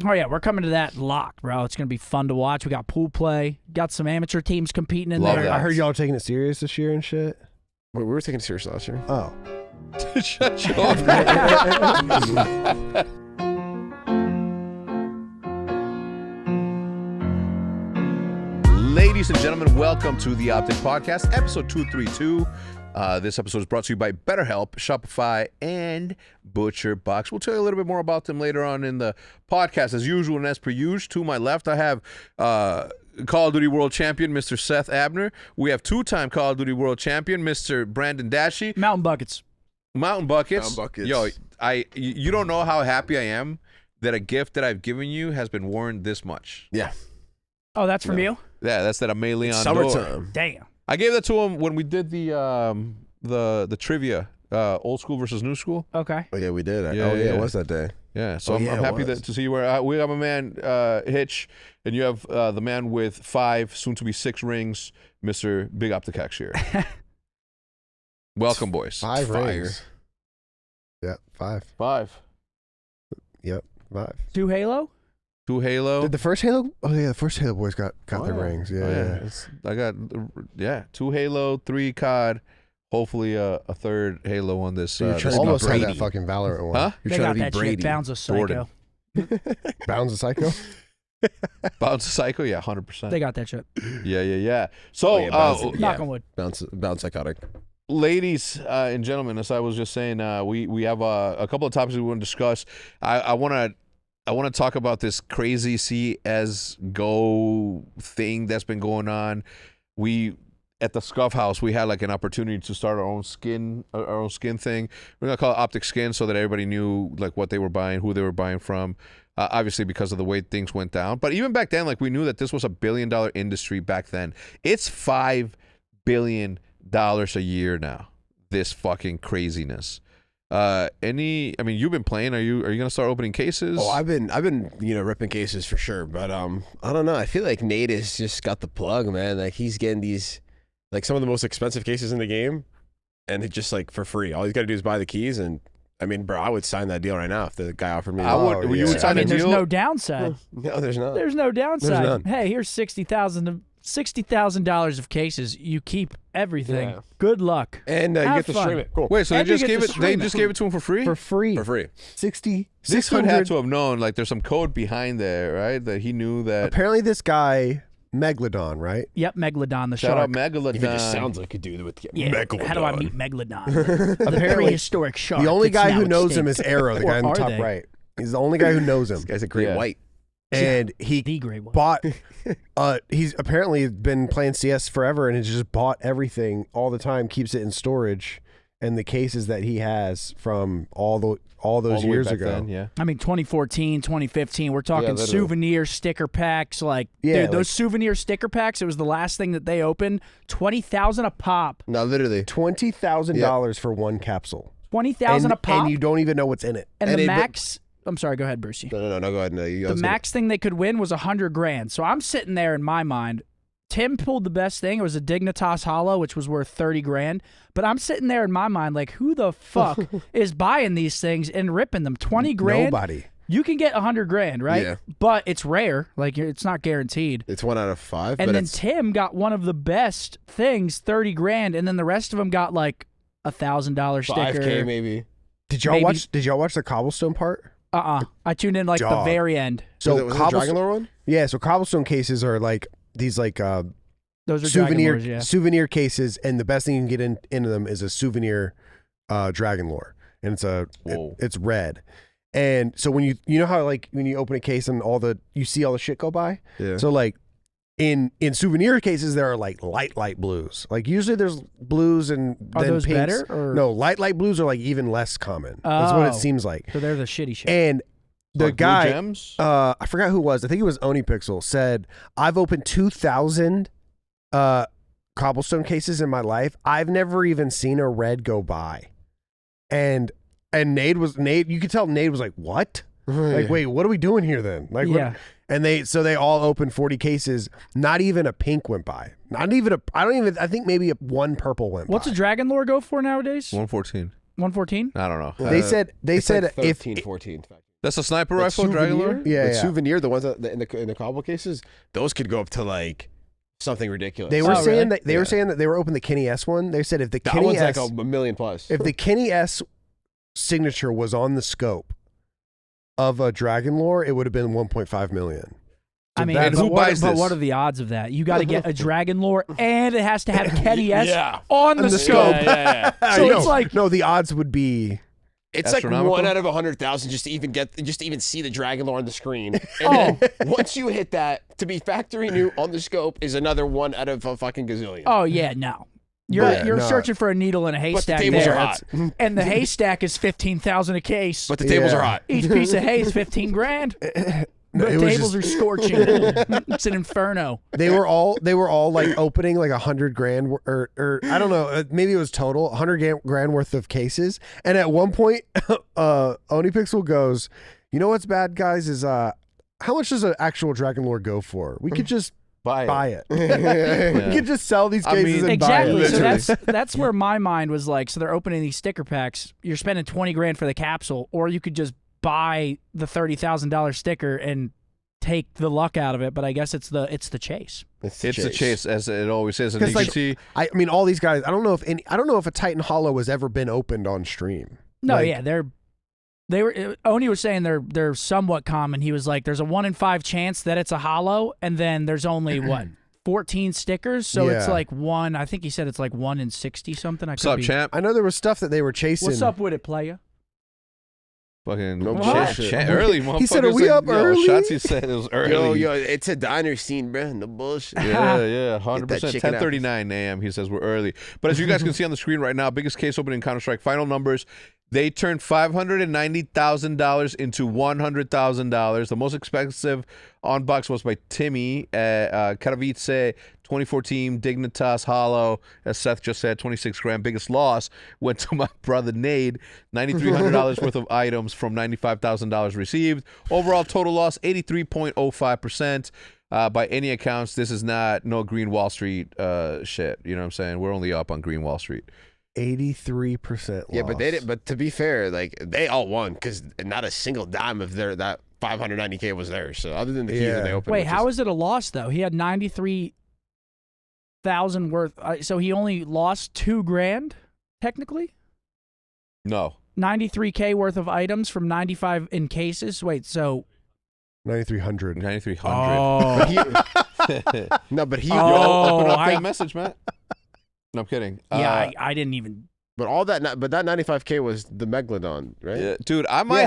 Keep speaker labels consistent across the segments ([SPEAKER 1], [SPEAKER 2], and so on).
[SPEAKER 1] Oh, yeah, we're coming to that locked, bro. It's going to be fun to watch. We got pool play. Got some amateur teams competing in there.
[SPEAKER 2] I heard y'all taking it serious this year and shit.
[SPEAKER 3] Wait, we were taking it serious last year.
[SPEAKER 2] Oh.
[SPEAKER 3] Shut you off. Ladies and gentlemen, welcome to the OpTic Podcast, episode 232. This episode is brought to you by BetterHelp, Shopify, and ButcherBox. We'll tell you a little bit more about them later on in the podcast. As usual and as per usual, to my left, I have Call of Duty World Champion, Mr. Seth Abner. We have two-time Call of Duty World Champion, Mr. Brandon Dashi.
[SPEAKER 1] Mountain Buckets.
[SPEAKER 3] Mountain Buckets. Yo, you don't know how happy I am that a gift that I've given you has been worn this much.
[SPEAKER 2] Yeah.
[SPEAKER 1] Oh, that's from you?
[SPEAKER 3] Yeah, that's that Amelie on
[SPEAKER 2] Summertime.
[SPEAKER 1] Damn.
[SPEAKER 3] I gave that to him when we did the trivia, old school versus new school.
[SPEAKER 1] Okay.
[SPEAKER 2] Oh, yeah, we did.
[SPEAKER 3] Yeah,
[SPEAKER 2] it was that day.
[SPEAKER 3] Yeah, so I'm happy to see you wear. We have a man, Hitch, and you have the man with 5, soon to be 6 rings, Mr. Big OpTic here. Welcome, boys.
[SPEAKER 2] 5 rings. Yeah, 5.
[SPEAKER 3] 5.
[SPEAKER 2] Yep, 5.
[SPEAKER 1] 2 Halo?
[SPEAKER 3] 2 Halo.
[SPEAKER 2] Did the first Halo? Oh yeah, the first Halo boys got their rings. Yeah,
[SPEAKER 3] I got 2 Halo, 3 COD. Hopefully a third Halo on this.
[SPEAKER 2] You're trying to almost have that fucking Valorant one.
[SPEAKER 3] Huh?
[SPEAKER 2] You're trying to be Brady.
[SPEAKER 1] Shit. Bounds a Psycho.
[SPEAKER 2] Bounds a Psycho?
[SPEAKER 3] Bounce a Psycho? Yeah, 100%.
[SPEAKER 1] They got that shit.
[SPEAKER 3] Yeah. So,
[SPEAKER 1] knock on wood.
[SPEAKER 2] Bounce Psychotic.
[SPEAKER 3] Ladies and gentlemen, as I was just saying, we have a couple of topics we want to discuss. I want to talk about this crazy CSGO thing that's been going on. We at the Scuff House, we had like an opportunity to start our own skin thing. We're gonna call it OpTic Skin so that everybody knew like what they were buying, who they were buying from. Obviously, because of the way things went down, but even back then, like we knew that this was a $1 billion industry back then. It's $5 billion a year now. This fucking craziness. You've been playing. Are you gonna start opening cases?
[SPEAKER 2] Oh, I've been ripping cases for sure, but I don't know. I feel like Nate has just got the plug, man. Like he's getting these like some of the most expensive cases in the game, and it just like for free. All he's got to do is buy the keys, and I mean, bro, I would sign that deal right now if the guy offered me.
[SPEAKER 3] I would. You would sign a deal?
[SPEAKER 1] There's no downside.
[SPEAKER 2] No, there's not.
[SPEAKER 1] There's no downside.
[SPEAKER 2] There's none.
[SPEAKER 1] Hey, here's $60,000 of cases. You keep everything.
[SPEAKER 2] Yeah.
[SPEAKER 1] Good luck.
[SPEAKER 2] And you get to stream it. Cool.
[SPEAKER 3] Wait, so
[SPEAKER 1] And
[SPEAKER 3] they
[SPEAKER 1] you
[SPEAKER 3] just
[SPEAKER 1] get
[SPEAKER 3] gave
[SPEAKER 1] to
[SPEAKER 3] it? They
[SPEAKER 1] stream
[SPEAKER 3] just
[SPEAKER 1] it.
[SPEAKER 3] gave it to him for free?
[SPEAKER 2] For free.
[SPEAKER 3] 600
[SPEAKER 2] 600.
[SPEAKER 3] had to have known. Like, there's some code behind there, right? That he knew that.
[SPEAKER 2] Apparently, this guy Megalodon, right?
[SPEAKER 1] Yep, Megalodon the
[SPEAKER 3] Shout
[SPEAKER 1] shark.
[SPEAKER 3] out Megalodon.
[SPEAKER 2] Even just sounds like a dude with Megalodon.
[SPEAKER 1] How do I meet Megalodon? The prehistoric shark.
[SPEAKER 2] The only
[SPEAKER 1] that's
[SPEAKER 2] guy
[SPEAKER 1] now
[SPEAKER 2] who knows him
[SPEAKER 1] extinct.
[SPEAKER 2] is Arrow, the guy in the
[SPEAKER 1] Or
[SPEAKER 2] top
[SPEAKER 1] are they?
[SPEAKER 2] right. He's the only guy who knows him.
[SPEAKER 3] This guy's a great white.
[SPEAKER 2] And he
[SPEAKER 1] The gray one.
[SPEAKER 2] bought. He's apparently been playing CS forever, and has just bought everything all the time. Keeps it in storage, and the cases that he has from all those
[SPEAKER 3] All the way
[SPEAKER 2] years
[SPEAKER 3] back
[SPEAKER 2] ago.
[SPEAKER 3] then, yeah.
[SPEAKER 1] I mean, 2014, 2015, we're talking
[SPEAKER 3] literally.
[SPEAKER 1] souvenir sticker packs. Like,
[SPEAKER 2] Yeah,
[SPEAKER 1] dude, those souvenir sticker packs, it was the last thing that they opened. $20,000 a pop.
[SPEAKER 2] No, literally $20,000 for one capsule.
[SPEAKER 1] $20,000 a pop.
[SPEAKER 2] and you don't even know what's in it.
[SPEAKER 1] And
[SPEAKER 2] it-
[SPEAKER 1] the max. I'm sorry, go ahead, Brucey.
[SPEAKER 2] No, go ahead. No,
[SPEAKER 1] The max thing they could win was $100,000. So I'm sitting there in my mind. Tim pulled the best thing. It was a Dignitas Hollow, which was worth $30,000. But I'm sitting there in my mind like, who the fuck is buying these things and ripping them? $20,000.
[SPEAKER 2] Nobody.
[SPEAKER 1] You can get $100,000, right?
[SPEAKER 2] Yeah.
[SPEAKER 1] But it's rare. Like, it's not guaranteed.
[SPEAKER 2] It's 1 out of 5.
[SPEAKER 1] And
[SPEAKER 2] but
[SPEAKER 1] then
[SPEAKER 2] it's,
[SPEAKER 1] Tim got one of the best things, $30,000, and then the rest of them got like $1,000 sticker.
[SPEAKER 2] 5K maybe. Did y'all watch the cobblestone part?
[SPEAKER 1] I tuned in like
[SPEAKER 2] Dog.
[SPEAKER 1] the very end.
[SPEAKER 2] So
[SPEAKER 3] was it the Dragon Lore one?
[SPEAKER 2] Yeah, so cobblestone cases are like these like
[SPEAKER 1] Those are Dragon Lores, yeah.
[SPEAKER 2] souvenir cases, and the best thing you can get into them is a souvenir Dragon Lore, and it's red. And so when you know how like when you open a case and you see all the shit go by.
[SPEAKER 3] Yeah.
[SPEAKER 2] So like in souvenir cases there are like light blues. Like usually there's blues and
[SPEAKER 1] Are
[SPEAKER 2] then
[SPEAKER 1] those
[SPEAKER 2] pinks.
[SPEAKER 1] better? Or?
[SPEAKER 2] No, light blues are like even less common. That's what it
[SPEAKER 1] Oh.
[SPEAKER 2] seems like.
[SPEAKER 1] So they're the shitty shit.
[SPEAKER 2] And the
[SPEAKER 3] Like Blue
[SPEAKER 2] guy,
[SPEAKER 3] Gems?
[SPEAKER 2] I forgot who it was. I think it was OniPixel. Said, "I've opened 2,000 cobblestone cases in my life. I've never even seen a red go by." And Nate, you could tell Nate was like, "What? Like, wait, what are we doing here then?" Like,
[SPEAKER 1] yeah.
[SPEAKER 2] And they all opened 40 cases. Not even a pink went by. Not even I think maybe one purple went
[SPEAKER 1] What's
[SPEAKER 2] by.
[SPEAKER 1] a Dragon Lore go for nowadays?
[SPEAKER 3] 114.
[SPEAKER 1] 114?
[SPEAKER 3] I don't know.
[SPEAKER 2] They said
[SPEAKER 4] It's
[SPEAKER 2] if
[SPEAKER 4] like 13, 14.
[SPEAKER 3] That's a sniper rifle, Dragon Lore?
[SPEAKER 2] Yeah,
[SPEAKER 4] Souvenir, the ones that, in the cobble cases, those could go up to like something ridiculous.
[SPEAKER 2] They were saying
[SPEAKER 1] really?
[SPEAKER 2] that they were saying that they were open the Kenny S one. They said if the
[SPEAKER 4] that
[SPEAKER 2] Kenny
[SPEAKER 4] one's
[SPEAKER 2] S,
[SPEAKER 4] like a million plus.
[SPEAKER 2] if the Kenny S signature was on the scope of a Dragon Lore, it would have been 1.5 million.
[SPEAKER 1] I mean,
[SPEAKER 3] And
[SPEAKER 1] but
[SPEAKER 3] who buys
[SPEAKER 1] but
[SPEAKER 3] this?
[SPEAKER 1] what are the odds of that? You got to get a Dragon Lore, and it has to have Kenny S
[SPEAKER 4] Yeah.
[SPEAKER 1] on the scope.
[SPEAKER 4] Yeah.
[SPEAKER 1] So
[SPEAKER 2] No,
[SPEAKER 1] it's like
[SPEAKER 2] no, the odds would be.
[SPEAKER 4] It's like
[SPEAKER 3] Astronomical?
[SPEAKER 4] 1 out of 100,000 just to even see the Dragon Lore on the screen. And then once you hit that, to be factory new on the scope is another 1 out of a fucking gazillion.
[SPEAKER 1] oh yeah, no. You're
[SPEAKER 2] But,
[SPEAKER 1] you're
[SPEAKER 2] no.
[SPEAKER 1] searching for a needle in a
[SPEAKER 4] but the
[SPEAKER 1] haystack
[SPEAKER 4] tables
[SPEAKER 1] there,
[SPEAKER 4] are hot.
[SPEAKER 1] and the haystack is 15,000 a case.
[SPEAKER 4] But the tables
[SPEAKER 2] Yeah.
[SPEAKER 4] are hot.
[SPEAKER 1] Each piece of hay is 15 grand.
[SPEAKER 2] No,
[SPEAKER 1] The
[SPEAKER 2] it was
[SPEAKER 1] tables
[SPEAKER 2] just-
[SPEAKER 1] are scorching. It's an inferno.
[SPEAKER 2] They were all like opening like 100 grand or I don't know, maybe it was total 100 grand worth of cases. And at one point, Onipixel goes, "You know what's bad, guys? Is how much does an actual Dragon Lore go for? We could just buy it. We could just sell these
[SPEAKER 3] I
[SPEAKER 2] cases
[SPEAKER 3] mean-
[SPEAKER 2] and
[SPEAKER 1] Exactly.
[SPEAKER 2] buy it."
[SPEAKER 1] So
[SPEAKER 3] Literally.
[SPEAKER 1] that's where my mind was like. So they're opening these sticker packs. You're spending 20 grand for the capsule, or you could just buy the $30,000 sticker and take the luck out of it. But I guess it's the chase.
[SPEAKER 3] It's the chase, as it always is. And you
[SPEAKER 2] Because,
[SPEAKER 3] can
[SPEAKER 2] like,
[SPEAKER 3] see,
[SPEAKER 2] I mean, all these guys. I don't know if a Titan Hollow has ever been opened on stream.
[SPEAKER 1] No,
[SPEAKER 2] Like-
[SPEAKER 1] yeah, they were. Oni was saying they're somewhat common. He was like, there's a 1 in 5 chance that it's a hollow, and then there's only what 14 stickers, so it's
[SPEAKER 2] Yeah.
[SPEAKER 1] like one. I think he said it's like 1 in 60 something.
[SPEAKER 3] what's up, champ?
[SPEAKER 2] I know there was stuff that they were chasing.
[SPEAKER 1] What's up with it, playa?
[SPEAKER 3] Fucking
[SPEAKER 4] No
[SPEAKER 3] bullshit.
[SPEAKER 4] bullshit.
[SPEAKER 3] Early,
[SPEAKER 2] He said, "Are
[SPEAKER 3] motherfuckers,
[SPEAKER 2] we
[SPEAKER 3] like,
[SPEAKER 2] up early?"
[SPEAKER 3] Shotzi said it was early.
[SPEAKER 4] Yo, it's a diner scene, bro. No bullshit.
[SPEAKER 3] Yeah, 100%.
[SPEAKER 4] Get that chicken
[SPEAKER 3] 10:39 a.m. He says we're early. But as you guys can see on the screen right now, biggest case opening in Counter-Strike. Final numbers, they turned $590,000 into $100,000. The most expensive on box was by Timmy, Katowice, 2014 Dignitas Hollow. As Seth just said, 26 grand. Biggest loss went to my brother Nade, $9,300 worth of items from $95,000 received. Overall total loss, 83.05%. By any accounts, this is no Green Wall Street shit. You know what I'm saying? We're only up on Green Wall Street.
[SPEAKER 2] 83% loss.
[SPEAKER 4] Yeah, but they did. But to be fair, like they all won because not a single dime of that 590K was theirs. So other than the keys that they opened.
[SPEAKER 1] Wait, how is it a loss though? He had 93,000 worth. So he only lost 2 grand, technically.
[SPEAKER 3] No.
[SPEAKER 1] 93K worth of items from 95 in cases. Wait, so
[SPEAKER 2] 9,300.
[SPEAKER 3] 9,300.
[SPEAKER 4] No, but he.
[SPEAKER 1] Oh,
[SPEAKER 3] Open up
[SPEAKER 1] I-
[SPEAKER 3] that message, Matt. No, I'm kidding.
[SPEAKER 1] yeah, I didn't even.
[SPEAKER 4] But all that, but that 95K was the Megalodon, right?
[SPEAKER 3] Yeah, dude, I might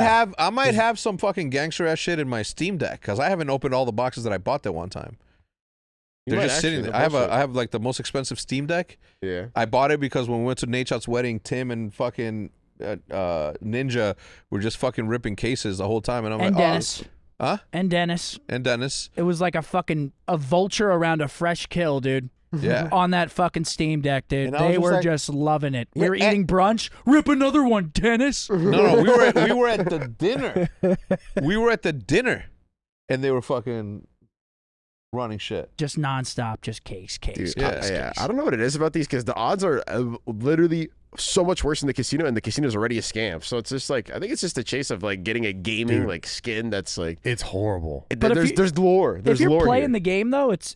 [SPEAKER 3] have some fucking gangster ass shit in my Steam Deck because I haven't opened all the boxes that I bought that one time.
[SPEAKER 4] You
[SPEAKER 3] They're
[SPEAKER 4] might
[SPEAKER 3] just sitting
[SPEAKER 4] actually,
[SPEAKER 3] there.
[SPEAKER 4] no bullshit.
[SPEAKER 3] I have like the most expensive Steam Deck.
[SPEAKER 4] Yeah.
[SPEAKER 3] I bought it because when we went to Nate Shot's wedding, Tim and fucking Ninja were just fucking ripping cases the whole time, and I'm
[SPEAKER 1] And
[SPEAKER 3] like,
[SPEAKER 1] Dennis.
[SPEAKER 3] oh, huh?
[SPEAKER 1] And Dennis.
[SPEAKER 3] And Dennis,
[SPEAKER 1] It was like a vulture around a fresh kill, dude.
[SPEAKER 3] yeah.
[SPEAKER 1] On that fucking Steam Deck, dude.
[SPEAKER 3] And I was
[SPEAKER 1] They
[SPEAKER 3] just
[SPEAKER 1] were
[SPEAKER 3] like-
[SPEAKER 1] just loving it. We
[SPEAKER 3] Yeah,
[SPEAKER 1] were
[SPEAKER 3] and-
[SPEAKER 1] eating brunch. Rip another one, Dennis.
[SPEAKER 3] No, we were at the dinner. We were at the dinner, and they were fucking running shit.
[SPEAKER 1] Just nonstop, just case.
[SPEAKER 4] Dude,
[SPEAKER 3] Yeah,
[SPEAKER 4] yeah. I don't know what it is about these because the odds are literally so much worse in the casino, and the casino is already a scam. So it's just like I think it's just a chase of like getting a gaming
[SPEAKER 2] Dude.
[SPEAKER 4] like skin that's like
[SPEAKER 2] It's horrible.
[SPEAKER 1] But if
[SPEAKER 4] there's lore. There's
[SPEAKER 1] if you're
[SPEAKER 4] lore
[SPEAKER 1] playing
[SPEAKER 4] here.
[SPEAKER 1] the game though, it's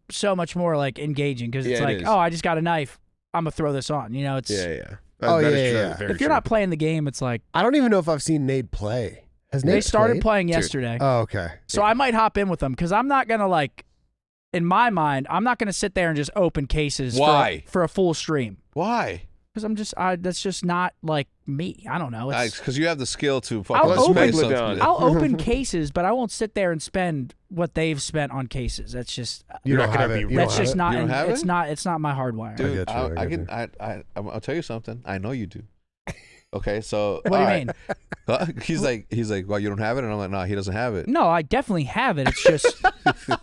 [SPEAKER 1] so much more like engaging because it's
[SPEAKER 4] Yeah, it
[SPEAKER 1] like,
[SPEAKER 4] is.
[SPEAKER 1] oh, I just got a knife. I'm gonna throw this on. You know, it's
[SPEAKER 4] Yeah.
[SPEAKER 2] Oh,
[SPEAKER 4] That is
[SPEAKER 2] yeah,
[SPEAKER 4] true.
[SPEAKER 2] yeah.
[SPEAKER 4] That is very
[SPEAKER 1] if you're
[SPEAKER 4] true.
[SPEAKER 1] not playing the game, it's like
[SPEAKER 2] I don't even know if I've seen Nade play. Has Nade
[SPEAKER 1] they started
[SPEAKER 2] played?
[SPEAKER 1] playing yesterday.
[SPEAKER 2] Oh, okay.
[SPEAKER 1] So I might hop in with them because I'm not gonna like. In my mind, I'm not gonna sit there and just open cases.
[SPEAKER 3] Why?
[SPEAKER 1] For a full stream?
[SPEAKER 3] Why?
[SPEAKER 1] Because that's just not like me. I don't know. It's,
[SPEAKER 3] Because you have the skill to
[SPEAKER 1] I'll
[SPEAKER 3] fucking
[SPEAKER 1] open-
[SPEAKER 3] play something.
[SPEAKER 4] Megalodon.
[SPEAKER 1] I'll open cases, but I won't sit there and spend what they've spent on cases. That's just
[SPEAKER 2] You
[SPEAKER 4] You're
[SPEAKER 2] don't
[SPEAKER 4] not gonna
[SPEAKER 2] have
[SPEAKER 4] be
[SPEAKER 2] it. You
[SPEAKER 1] that's
[SPEAKER 2] don't
[SPEAKER 1] just
[SPEAKER 2] have
[SPEAKER 1] not.
[SPEAKER 3] You don't have
[SPEAKER 1] it's
[SPEAKER 3] it?
[SPEAKER 1] not. It's not my hardwire.
[SPEAKER 3] Dude,
[SPEAKER 2] I get you, I get you.
[SPEAKER 3] I'll tell you something. I know you do. Okay, so
[SPEAKER 1] What do you mean?
[SPEAKER 3] Huh? He's like, well, you don't have it, and I'm like, no, he doesn't have it.
[SPEAKER 1] No, I definitely have it. It's just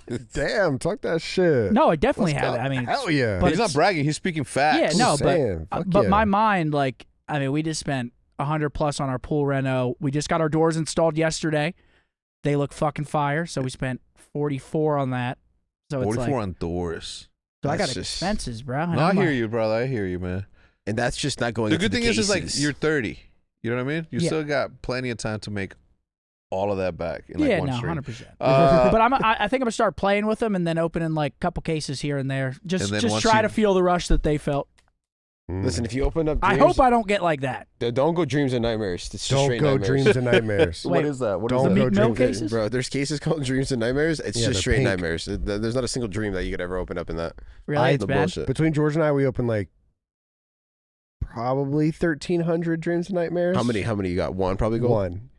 [SPEAKER 2] it. Damn, talk that shit.
[SPEAKER 1] no, I definitely
[SPEAKER 2] Let's
[SPEAKER 1] have
[SPEAKER 2] go.
[SPEAKER 1] it. I mean,
[SPEAKER 2] Hell yeah.
[SPEAKER 1] but
[SPEAKER 3] He's not
[SPEAKER 1] it's-
[SPEAKER 3] bragging. He's speaking facts.
[SPEAKER 1] yeah, no,
[SPEAKER 2] Just saying, fuck
[SPEAKER 1] but
[SPEAKER 2] yeah.
[SPEAKER 1] my mind, like, I mean, we just spent $100+ on our pool reno. We just got our doors installed yesterday. They look fucking fire. So we spent $44 on that. So it's
[SPEAKER 3] 44
[SPEAKER 1] like,
[SPEAKER 3] on doors.
[SPEAKER 1] so I got
[SPEAKER 4] That's just-
[SPEAKER 1] expenses, bro. And
[SPEAKER 3] No, I
[SPEAKER 1] I'm
[SPEAKER 3] hear
[SPEAKER 1] like,
[SPEAKER 3] you, brother. I hear you, man.
[SPEAKER 4] and that's just not going.
[SPEAKER 3] The
[SPEAKER 4] into
[SPEAKER 3] good thing is like
[SPEAKER 4] cases.
[SPEAKER 3] you're 30. You know what I mean? You
[SPEAKER 1] Yeah.
[SPEAKER 3] still got plenty of time to make all of that back in like one stream.
[SPEAKER 1] 100%. But I think I'm gonna start playing with them and then opening like a couple cases here and there. Just try to feel the rush that they felt.
[SPEAKER 4] Listen, if you open up
[SPEAKER 1] I hope I don't get like that.
[SPEAKER 4] Don't go dreams and nightmares. It's just
[SPEAKER 2] Don't
[SPEAKER 4] straight
[SPEAKER 2] go
[SPEAKER 4] nightmares.
[SPEAKER 2] dreams and nightmares.
[SPEAKER 3] What is that? What is
[SPEAKER 2] Don't
[SPEAKER 3] that?
[SPEAKER 2] go
[SPEAKER 1] Meat milk
[SPEAKER 2] dreams.
[SPEAKER 1] cases?
[SPEAKER 4] Bro, there's cases called dreams and nightmares. It's
[SPEAKER 2] Yeah,
[SPEAKER 4] just
[SPEAKER 2] they're
[SPEAKER 4] straight
[SPEAKER 2] pink.
[SPEAKER 4] nightmares. There's not a single dream that you could ever open up in that.
[SPEAKER 1] Really, it's
[SPEAKER 4] The
[SPEAKER 1] bad.
[SPEAKER 4] bullshit.
[SPEAKER 2] Between George and I, we opened like probably 1,300 dreams and nightmares.
[SPEAKER 4] How many you got? One probably gold?
[SPEAKER 2] One.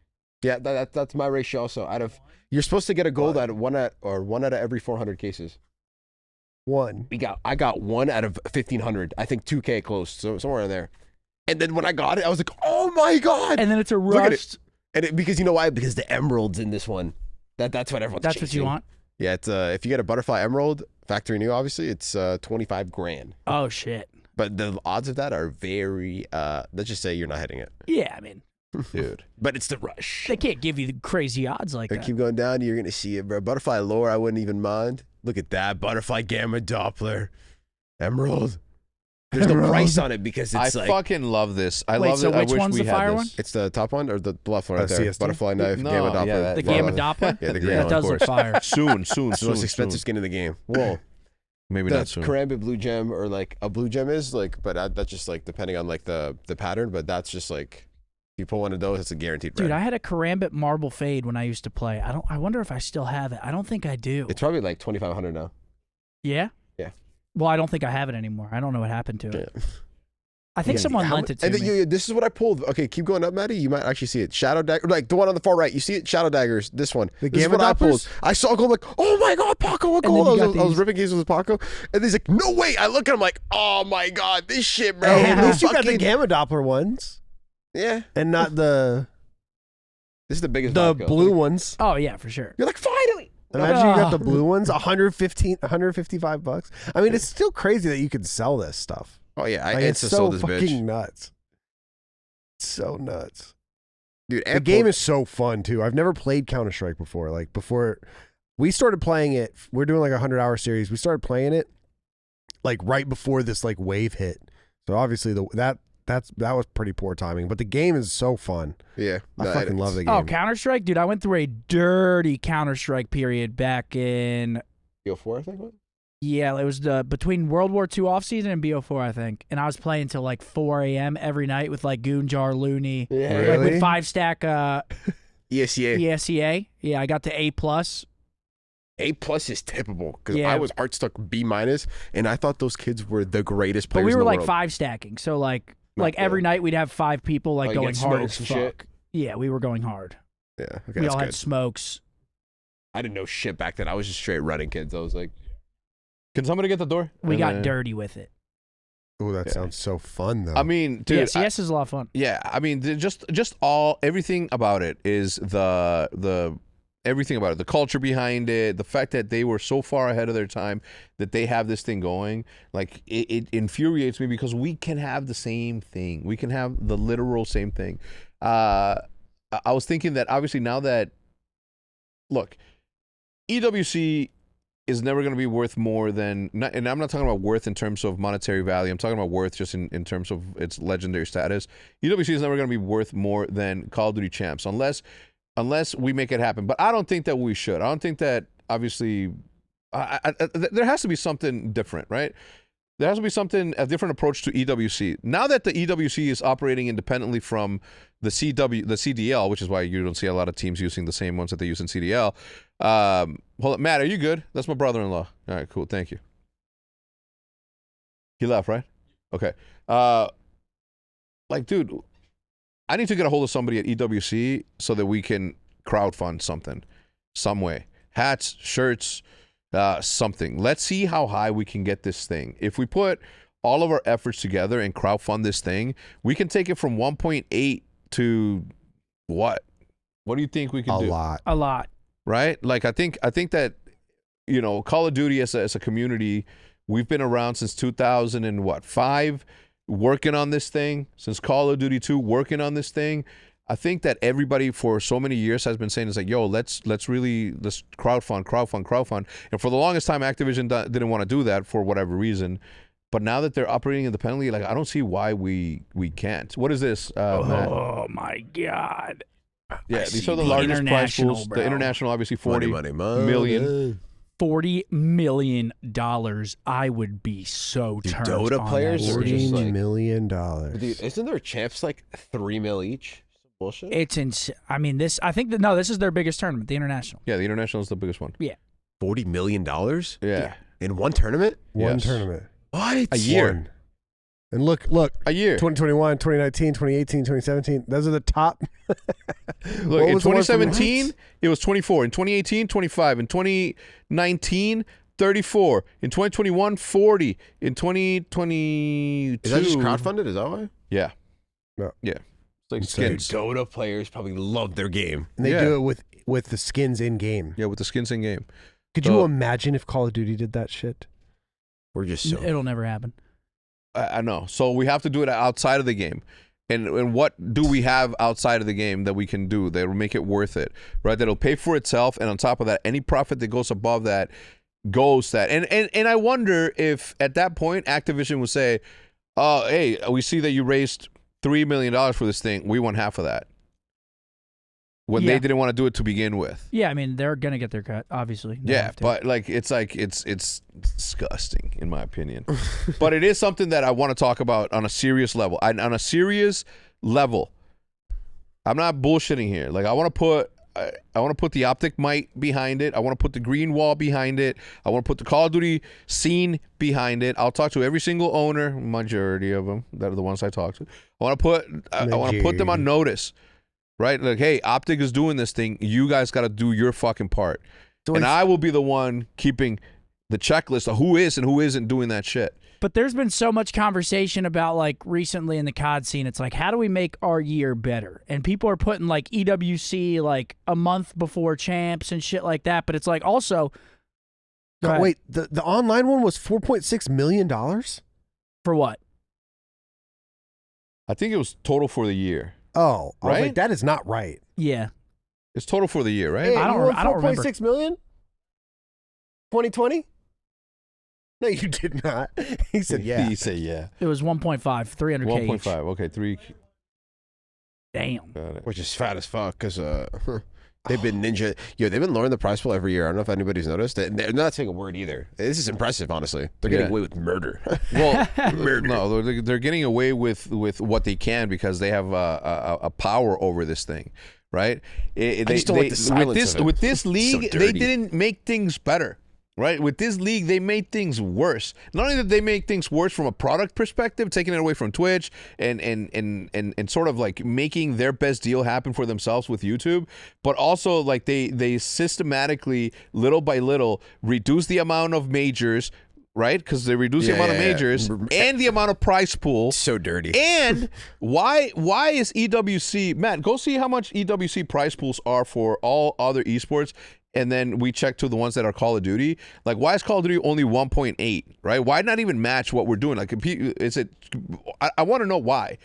[SPEAKER 4] Yeah, that's my ratio also. You're supposed to get a gold out of one out of every 400 cases.
[SPEAKER 2] One.
[SPEAKER 4] I got 1 out of 1,500. I think 2K close, so somewhere in there. And then when I got it, I was like, "Oh my god!"
[SPEAKER 1] And then it's a
[SPEAKER 4] Look at
[SPEAKER 1] rush.
[SPEAKER 4] because you know why? Because the emeralds in this one. That's what everyone's
[SPEAKER 1] That's
[SPEAKER 4] chasing.
[SPEAKER 1] what you want.
[SPEAKER 4] Yeah, it's if you get a butterfly emerald, factory new, obviously, it's 25 grand.
[SPEAKER 1] Oh shit.
[SPEAKER 4] But the odds of that are very. Let's just say you're not hitting it,
[SPEAKER 1] Yeah, I mean,
[SPEAKER 3] Dude.
[SPEAKER 4] but it's the rush.
[SPEAKER 1] they can't give you the crazy odds like that.
[SPEAKER 4] Keep going down, you're gonna see it, bro. Butterfly lore, I wouldn't even mind. Look at that butterfly gamma Doppler, emerald. There's no price on it because it's
[SPEAKER 3] I
[SPEAKER 4] like
[SPEAKER 3] fucking love this. I
[SPEAKER 1] Wait,
[SPEAKER 3] love
[SPEAKER 1] so
[SPEAKER 3] it. I
[SPEAKER 1] which
[SPEAKER 3] wish
[SPEAKER 1] one's
[SPEAKER 3] we
[SPEAKER 1] the
[SPEAKER 3] had
[SPEAKER 1] fire
[SPEAKER 3] this.
[SPEAKER 1] one?
[SPEAKER 4] it's the top one or the left one right there.
[SPEAKER 2] CS2?
[SPEAKER 4] Butterfly knife,
[SPEAKER 3] No,
[SPEAKER 4] gamma Doppler.
[SPEAKER 3] yeah, that-
[SPEAKER 1] The Gamma
[SPEAKER 3] Well,
[SPEAKER 1] Doppler?
[SPEAKER 4] Yeah, the green
[SPEAKER 1] That
[SPEAKER 4] one.
[SPEAKER 1] does
[SPEAKER 3] of
[SPEAKER 1] look
[SPEAKER 3] course.
[SPEAKER 1] fire.
[SPEAKER 3] Soon.
[SPEAKER 4] It's the most expensive skin in the game. Whoa.
[SPEAKER 3] Maybe
[SPEAKER 4] The
[SPEAKER 3] not soon.
[SPEAKER 4] karambit blue gem or like a blue gem is like, but that's just like depending on like the pattern. But that's just like if you pull one of those, it's a guaranteed.
[SPEAKER 1] Dude,
[SPEAKER 4] red.
[SPEAKER 1] I had a karambit marble fade when I used to play. I wonder if I still have it. I don't think I do.
[SPEAKER 4] It's probably like 2,500 now.
[SPEAKER 1] Yeah?
[SPEAKER 4] Yeah.
[SPEAKER 1] Well, I don't think I have it anymore. I don't know what happened to it.
[SPEAKER 4] Yeah.
[SPEAKER 1] I think someone lent it to
[SPEAKER 4] And then,
[SPEAKER 1] me.
[SPEAKER 4] this is what I pulled. Okay, keep going up, Maddie. You might actually see it. Shadow dagger, like the one on the far right. You see it? Shadow daggers. This one.
[SPEAKER 2] The
[SPEAKER 4] This is
[SPEAKER 2] Gamma
[SPEAKER 4] what I pulled.
[SPEAKER 2] Dopplers?
[SPEAKER 4] I saw a gold. Like, oh my god, Paco, what
[SPEAKER 1] And then
[SPEAKER 4] gold?
[SPEAKER 1] you
[SPEAKER 4] I
[SPEAKER 1] got
[SPEAKER 4] was
[SPEAKER 1] these-
[SPEAKER 4] ripping cases with Paco, and he's like, no way. I look at him like, oh my god, this shit, bro.
[SPEAKER 2] Hey, at least you got the
[SPEAKER 4] Fucking-
[SPEAKER 2] Gamma Doppler ones
[SPEAKER 4] Yeah,
[SPEAKER 2] and not the
[SPEAKER 4] this is the biggest.
[SPEAKER 2] the
[SPEAKER 4] vodka.
[SPEAKER 2] blue ones.
[SPEAKER 1] Oh, yeah, for sure.
[SPEAKER 4] You're like, finally.
[SPEAKER 2] Imagine you got the blue ones, $155. I mean, it's still crazy that you could sell this stuff.
[SPEAKER 4] Oh yeah, I
[SPEAKER 2] Like, it's
[SPEAKER 4] insta
[SPEAKER 2] so
[SPEAKER 4] sold this
[SPEAKER 2] fucking
[SPEAKER 4] bitch,
[SPEAKER 2] nuts. So nuts.
[SPEAKER 4] dude.
[SPEAKER 2] The game is so fun too. I've never played Counter-Strike before. Like before we started playing it, we're doing like a 100-hour series. We started playing it like right before this like wave hit. So obviously that was pretty poor timing. But the game is so fun.
[SPEAKER 4] Yeah,
[SPEAKER 2] I fucking love the game.
[SPEAKER 1] Oh, Counter-Strike? Dude, I went through a dirty Counter-Strike period back in...
[SPEAKER 4] BO4, I think. What?
[SPEAKER 1] Yeah, it was between World War II offseason and BO4, I think. And I was playing till like 4 a.m. every night with like Goonjar, Looney.
[SPEAKER 4] Yeah,
[SPEAKER 2] Really?
[SPEAKER 1] Like with 5-stack
[SPEAKER 4] ESCA.
[SPEAKER 1] ESEA. Yeah, I got to A+.
[SPEAKER 4] A+ is tippable because
[SPEAKER 1] Yeah.
[SPEAKER 4] I was art stuck B-, and I thought those kids were the greatest
[SPEAKER 1] But
[SPEAKER 4] players
[SPEAKER 1] we were
[SPEAKER 4] in the
[SPEAKER 1] like
[SPEAKER 4] world.
[SPEAKER 1] 5-stacking. So like
[SPEAKER 4] Not
[SPEAKER 1] every night we'd have 5 people like
[SPEAKER 4] you
[SPEAKER 1] going
[SPEAKER 4] get
[SPEAKER 1] hard as
[SPEAKER 4] smokes
[SPEAKER 1] fuck.
[SPEAKER 4] and shit?
[SPEAKER 1] Yeah, we were going hard.
[SPEAKER 4] Yeah, okay,
[SPEAKER 1] We
[SPEAKER 4] that's
[SPEAKER 1] all
[SPEAKER 4] good.
[SPEAKER 1] had smokes.
[SPEAKER 4] I didn't know shit back then. I was just straight running kids. I was like,
[SPEAKER 3] Can somebody get the door?
[SPEAKER 1] We
[SPEAKER 3] And
[SPEAKER 1] got
[SPEAKER 3] then-
[SPEAKER 1] dirty with it.
[SPEAKER 2] Oh, that
[SPEAKER 3] Yeah.
[SPEAKER 2] sounds so fun though.
[SPEAKER 3] I mean, dude.
[SPEAKER 1] Yeah, CS is a lot of fun.
[SPEAKER 3] Yeah, I mean, just everything about it is the everything about it, the culture behind it, the fact that they were so far ahead of their time that they have this thing going. Like it infuriates me because we can have the same thing. We can have the literal same thing. I was thinking that obviously now that look, EWC is never going to be worth more than, and I'm not talking about worth in terms of monetary value. I'm talking about worth just in terms of its legendary status. EWC is never going to be worth more than Call of Duty Champs unless we make it happen. But I don't think that we should. I don't think that obviously there has to be something different, right? There has to be a different approach to EWC. Now that the EWC is operating independently from the CDL, which is why you don't see a lot of teams using the same ones that they use in CDL. Hold on, Matt, are you good? That's my brother-in-law. All right, cool, thank you. He left, right? Okay. Like, dude, I need to get a hold of somebody at EWC so that we can crowdfund something, some way. Hats, shirts, something. Let's see how high we can get this thing. If we put all of our efforts together and crowdfund this thing, we can take it from 1.8 to what? What do you think we can do?
[SPEAKER 1] A lot.
[SPEAKER 3] Right? Like I think that, you know, Call of Duty as a community, we've been around since 2005, working on this thing. Since Call of Duty 2, working on this thing. I think that everybody for so many years has been saying, it's like, yo, let's crowdfund. And for the longest time, Activision didn't want to do that for whatever reason. But now that they're operating independently, like I don't see why we can't. What is this, Matt?
[SPEAKER 1] Oh my god.
[SPEAKER 3] Yeah, these are the largest prize pools.
[SPEAKER 1] Bro.
[SPEAKER 3] The international, obviously, 40
[SPEAKER 4] money.
[SPEAKER 3] million.
[SPEAKER 1] $40 million. I would be so
[SPEAKER 4] Dude,
[SPEAKER 1] turned
[SPEAKER 4] Dota
[SPEAKER 1] on
[SPEAKER 4] players
[SPEAKER 1] that
[SPEAKER 4] are
[SPEAKER 1] shit.
[SPEAKER 4] just
[SPEAKER 2] $40
[SPEAKER 4] like-
[SPEAKER 2] million.
[SPEAKER 4] Dude, isn't their champs like $3 million each? Some bullshit.
[SPEAKER 1] It's insane. I mean, this is their biggest tournament, the international.
[SPEAKER 3] Yeah, the international is the biggest one.
[SPEAKER 4] $40 million
[SPEAKER 3] Yeah.
[SPEAKER 4] in one tournament?
[SPEAKER 2] One
[SPEAKER 3] Yes.
[SPEAKER 2] tournament.
[SPEAKER 4] What?
[SPEAKER 3] A year.
[SPEAKER 2] One. And look,
[SPEAKER 3] A year.
[SPEAKER 2] 2021, 2019, 2018, 2017. Those are the top.
[SPEAKER 3] Look,
[SPEAKER 2] What
[SPEAKER 3] in
[SPEAKER 2] was the one from
[SPEAKER 3] 2017, it was 24. In 2018, 25. In 2019, 34. In 2021, 40. In 2022.
[SPEAKER 4] Is that just crowdfunded? Is that why?
[SPEAKER 3] Yeah.
[SPEAKER 2] No.
[SPEAKER 3] Yeah. It's like
[SPEAKER 2] Insane.
[SPEAKER 3] skins.
[SPEAKER 4] Dota players probably love their game.
[SPEAKER 2] And they
[SPEAKER 3] Yeah.
[SPEAKER 2] do it with the skins in game.
[SPEAKER 3] Yeah, with the skins in game.
[SPEAKER 2] Could you imagine if Call of Duty did that shit?
[SPEAKER 4] We're just so.
[SPEAKER 1] It'll never happen.
[SPEAKER 3] I know. So we have to do it outside of the game. And what do we have outside of the game that we can do that will make it worth it, right? That'll pay for itself. And on top of that, any profit that goes above that goes that. And I wonder if at that point, Activision would say, oh, hey, we see that you raised $3 million for this thing. We want half of that. When
[SPEAKER 1] Yeah.
[SPEAKER 3] they didn't want to do it to begin with.
[SPEAKER 1] Yeah, I mean, they're going to get their cut, obviously. They
[SPEAKER 3] Yeah,
[SPEAKER 1] have to.
[SPEAKER 3] but it's disgusting in my opinion. But it is something that I want to talk about on a serious level. On a serious level, I'm not bullshitting here. Like I want to put the OpTic mic behind it. I want to put the green wall behind it. I want to put the Call of Duty scene behind it. I'll talk to every single owner, majority of them that are the ones I talk to. I want to put them on notice. Right? Like, hey, OpTic is doing this thing. You guys got to do your fucking part. And I will be the one keeping the checklist of who is and who isn't doing that shit.
[SPEAKER 1] But there's been so much conversation about, like, recently in the COD scene, it's like, how do we make our year better? And people are putting, like, EWC, like, a month before champs and shit like that. But it's like, also... Go ahead.
[SPEAKER 2] Wait, the online one was $4.6 million?
[SPEAKER 1] For what?
[SPEAKER 3] I think it was total for the year.
[SPEAKER 2] Oh, I was
[SPEAKER 3] Right?
[SPEAKER 2] like, that is not right.
[SPEAKER 1] Yeah.
[SPEAKER 3] It's total for the year, right?
[SPEAKER 2] Hey,
[SPEAKER 1] I don't
[SPEAKER 2] you won
[SPEAKER 1] remember.
[SPEAKER 2] 4.6 million? 2020? No, you did not. He said, yeah.
[SPEAKER 3] He said, yeah.
[SPEAKER 1] It was 1.5, 300K
[SPEAKER 3] 1.5.
[SPEAKER 1] each.
[SPEAKER 3] Okay, 3.
[SPEAKER 1] Damn.
[SPEAKER 3] Got it.
[SPEAKER 4] Which is fat as fuck because they've been ninja. They've been lowering the price pool every year. I don't know if anybody's noticed. They're not saying a word either. This is impressive, honestly. They're getting
[SPEAKER 3] Yeah.
[SPEAKER 4] away with murder.
[SPEAKER 3] Well, no, they're getting away with what they can because they have a power over this thing, right?
[SPEAKER 4] just don't like the silence of it.
[SPEAKER 3] With this league, they
[SPEAKER 4] dirty.
[SPEAKER 3] didn't make things better, right? With this league, they made things worse. Not only did they make things worse from a product perspective, taking it away from Twitch and sort of like making their best deal happen for themselves with YouTube, but also like they systematically, little by little, reduce the amount of majors. Right, because they reduce the amount of majors and the amount of prize pool.
[SPEAKER 4] So dirty.
[SPEAKER 3] And why is EWC, Matt, go see how much EWC prize pools are for all other esports, and then we check to the ones that are Call of Duty. Like, why is Call of Duty only 1.8, right? Why not even match what we're doing? Like, I want to know why.